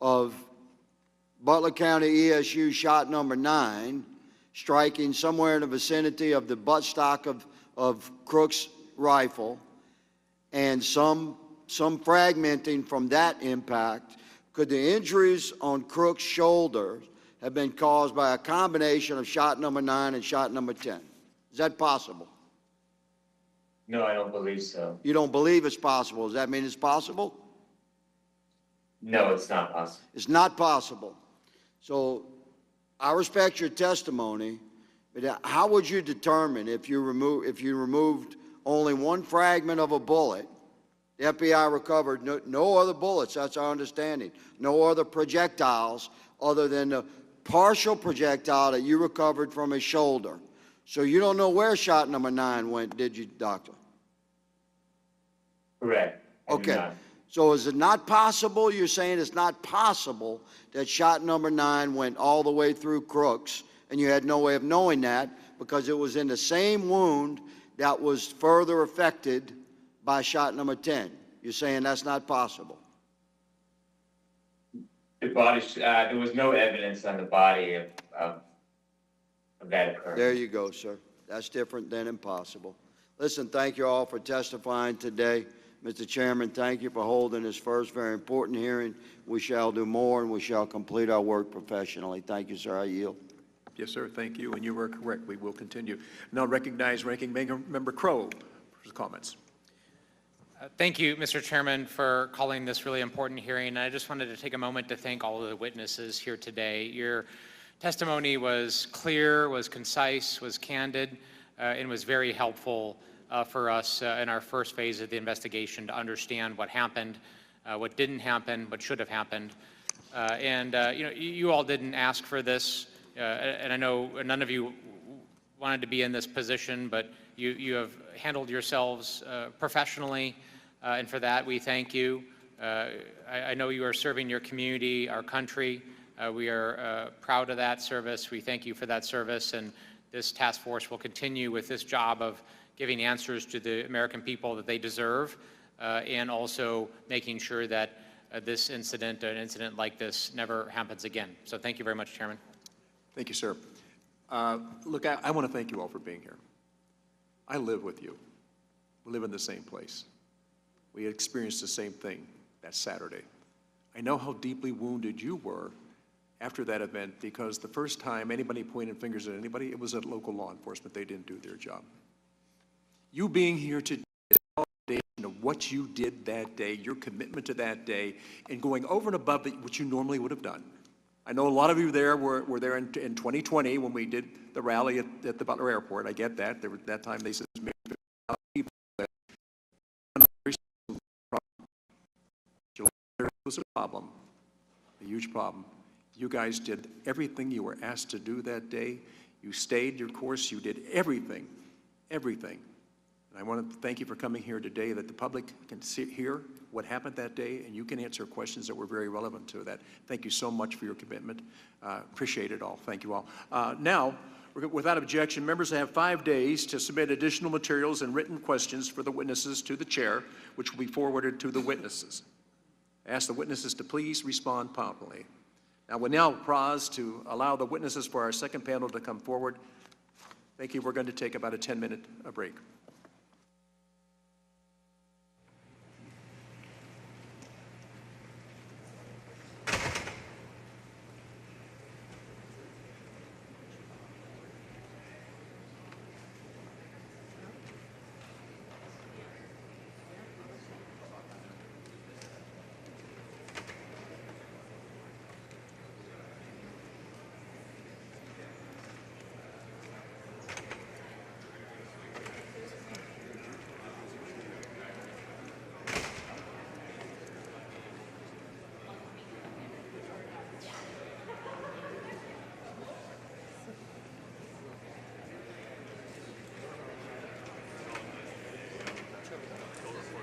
S19: of Butler County ESU shot number 9 striking somewhere in the vicinity of the buttstock of Crook's rifle and some fragmenting from that impact? Could the injuries on Crook's shoulders have been caused by a combination of shot number 9 and shot number 10? Is that possible?
S6: No, I don't believe so.
S19: You don't believe it's possible. Does that mean it's possible?
S6: No, it's not possible.
S19: It's not possible. So I respect your testimony, but how would you determine if you removed only 1 fragment of a bullet? The FBI recovered no other bullets, that's our understanding, no other projectiles other than the partial projectile that you recovered from his shoulder. So you don't know where shot number 9 went, did you, Doctor?
S6: Correct. I do
S19: Okay.
S6: not.
S19: So is it not possible, you're saying it's not possible that shot number 9 went all the way through Crooks, and you had no way of knowing that because it was in the same wound that was further affected by shot number 10? You're saying that's not possible?
S6: The body, there was no evidence on the body of that occurrence.
S19: There you go, sir. That's different than impossible. Listen, thank you all for testifying today. Mr. Chairman, thank you for holding this first very important hearing. We shall do more, and we shall complete our work professionally. Thank you, sir. I yield.
S2: Yes, sir. Thank you. And you were correct. We will continue. Now recognize Ranking Member Crow for his comments.
S7: Thank you, Mr. Chairman, for calling this really important hearing. And I just wanted to take a moment to thank all of the witnesses here today. Your testimony was clear, was concise, was candid, and was very helpful for us in our first phase of the investigation to understand what happened, what didn't happen, what should have happened. You all didn't ask for this, and I know none of you wanted to be in this position, but you have handled yourselves professionally, and for that we thank you. I know you are serving your community, our country. We are proud of that service. We thank you for that service, and this task force will continue with this job of giving answers to the American people that they deserve, and also making sure that this incident, an incident like this, never happens again. So thank you very much, Chairman.
S2: Thank you, sir. Look, I want to thank you all for being here. I live with you. We live in the same place. We experienced the same thing that Saturday. I know how deeply wounded you were after that event, because the first time anybody pointed fingers at anybody, it was at local law enforcement. They didn't do their job. You being here today is a validation of what you did that day, your commitment to that day, and going over and above what you normally would have done. I know a lot of you there were there in 2020 when we did the rally at the Butler Airport. I get that. That time they said maybe 50,000 people. There was a problem, a huge problem. You guys did everything you were asked to do that day. You stayed your course. You did everything, everything. And I want to thank you for coming here today, that the public can hear what happened that day, and you can answer questions that were very relevant to that. Thank you so much for your commitment. Appreciate it all. Thank you all. Now, without objection, members have 5 days to submit additional materials and written questions for the witnesses to the chair, which will be forwarded to the witnesses. I ask the witnesses to please respond promptly. Now, we'll now pause to allow the witnesses for our second panel to come forward. Thank you. We're going to take about a 10-minute break.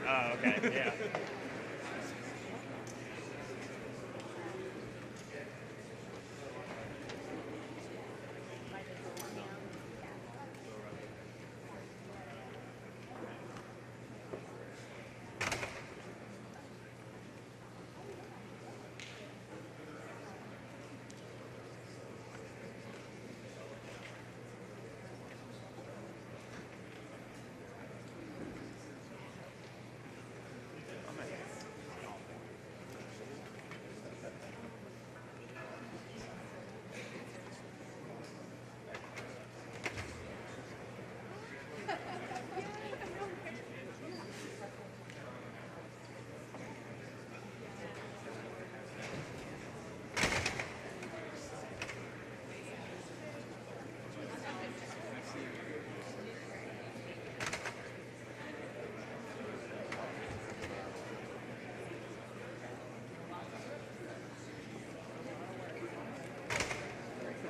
S20: Oh, okay, yeah.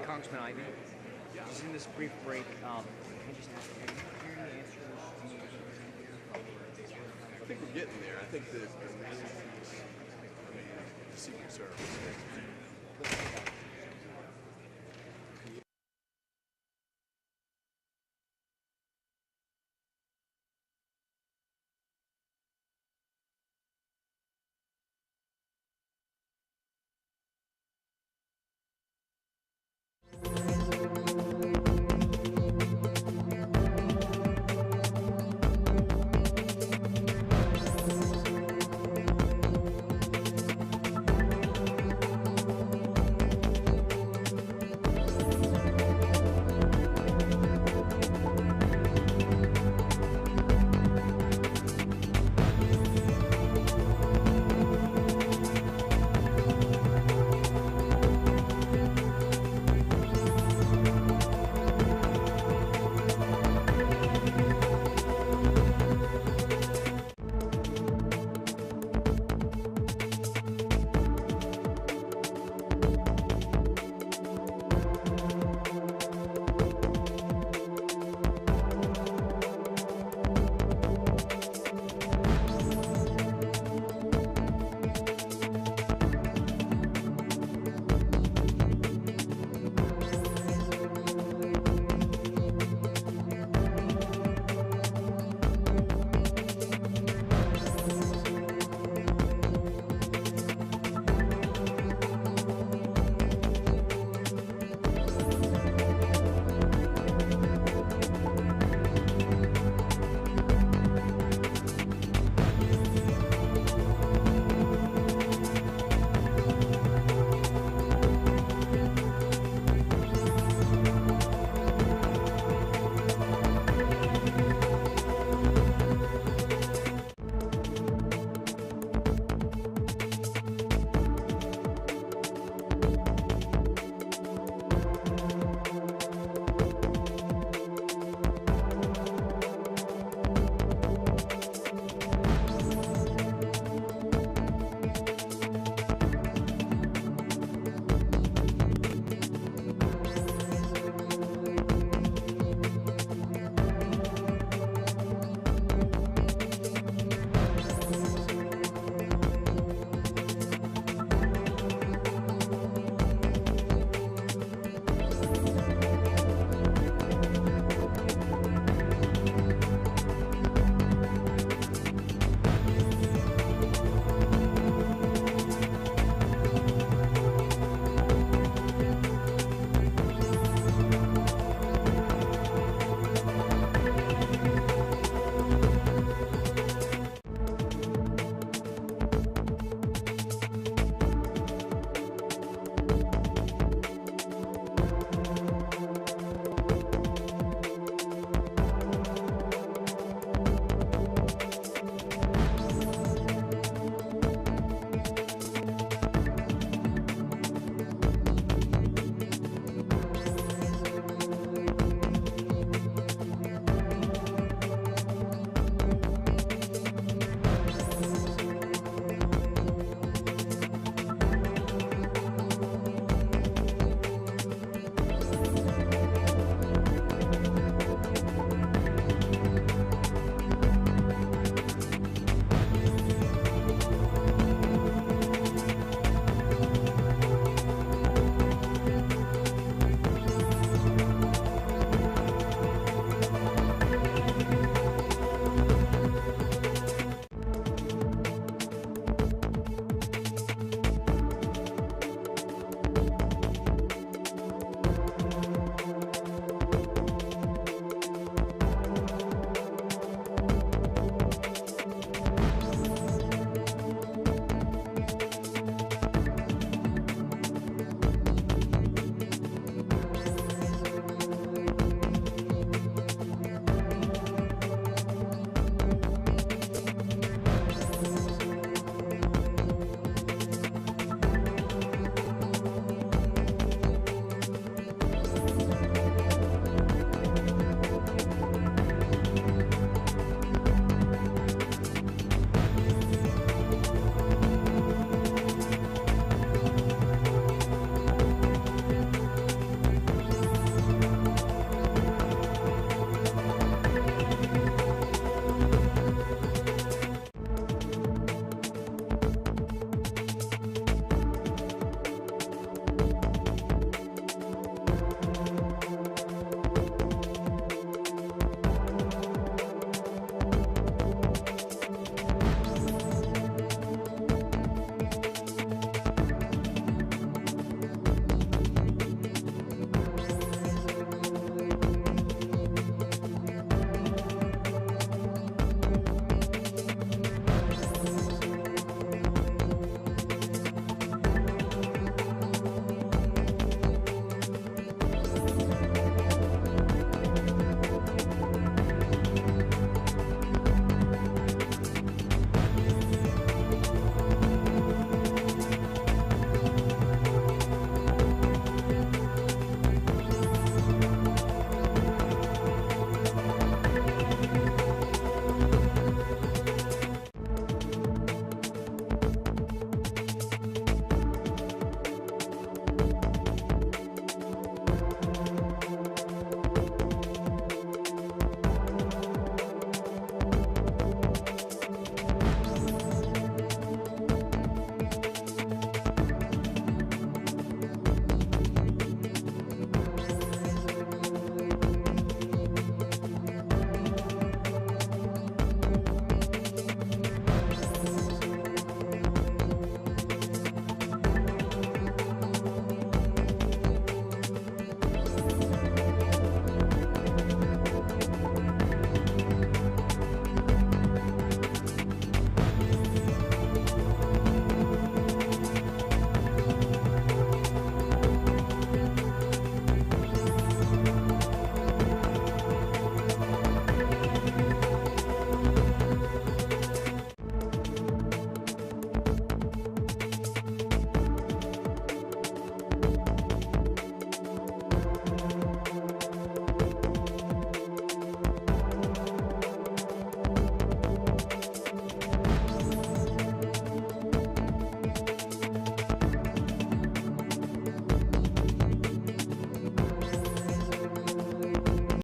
S20: Congressman Ivey, just in this brief break, can I just ask, have you heard any answers?
S17: I think we're getting there. I think the Secret Service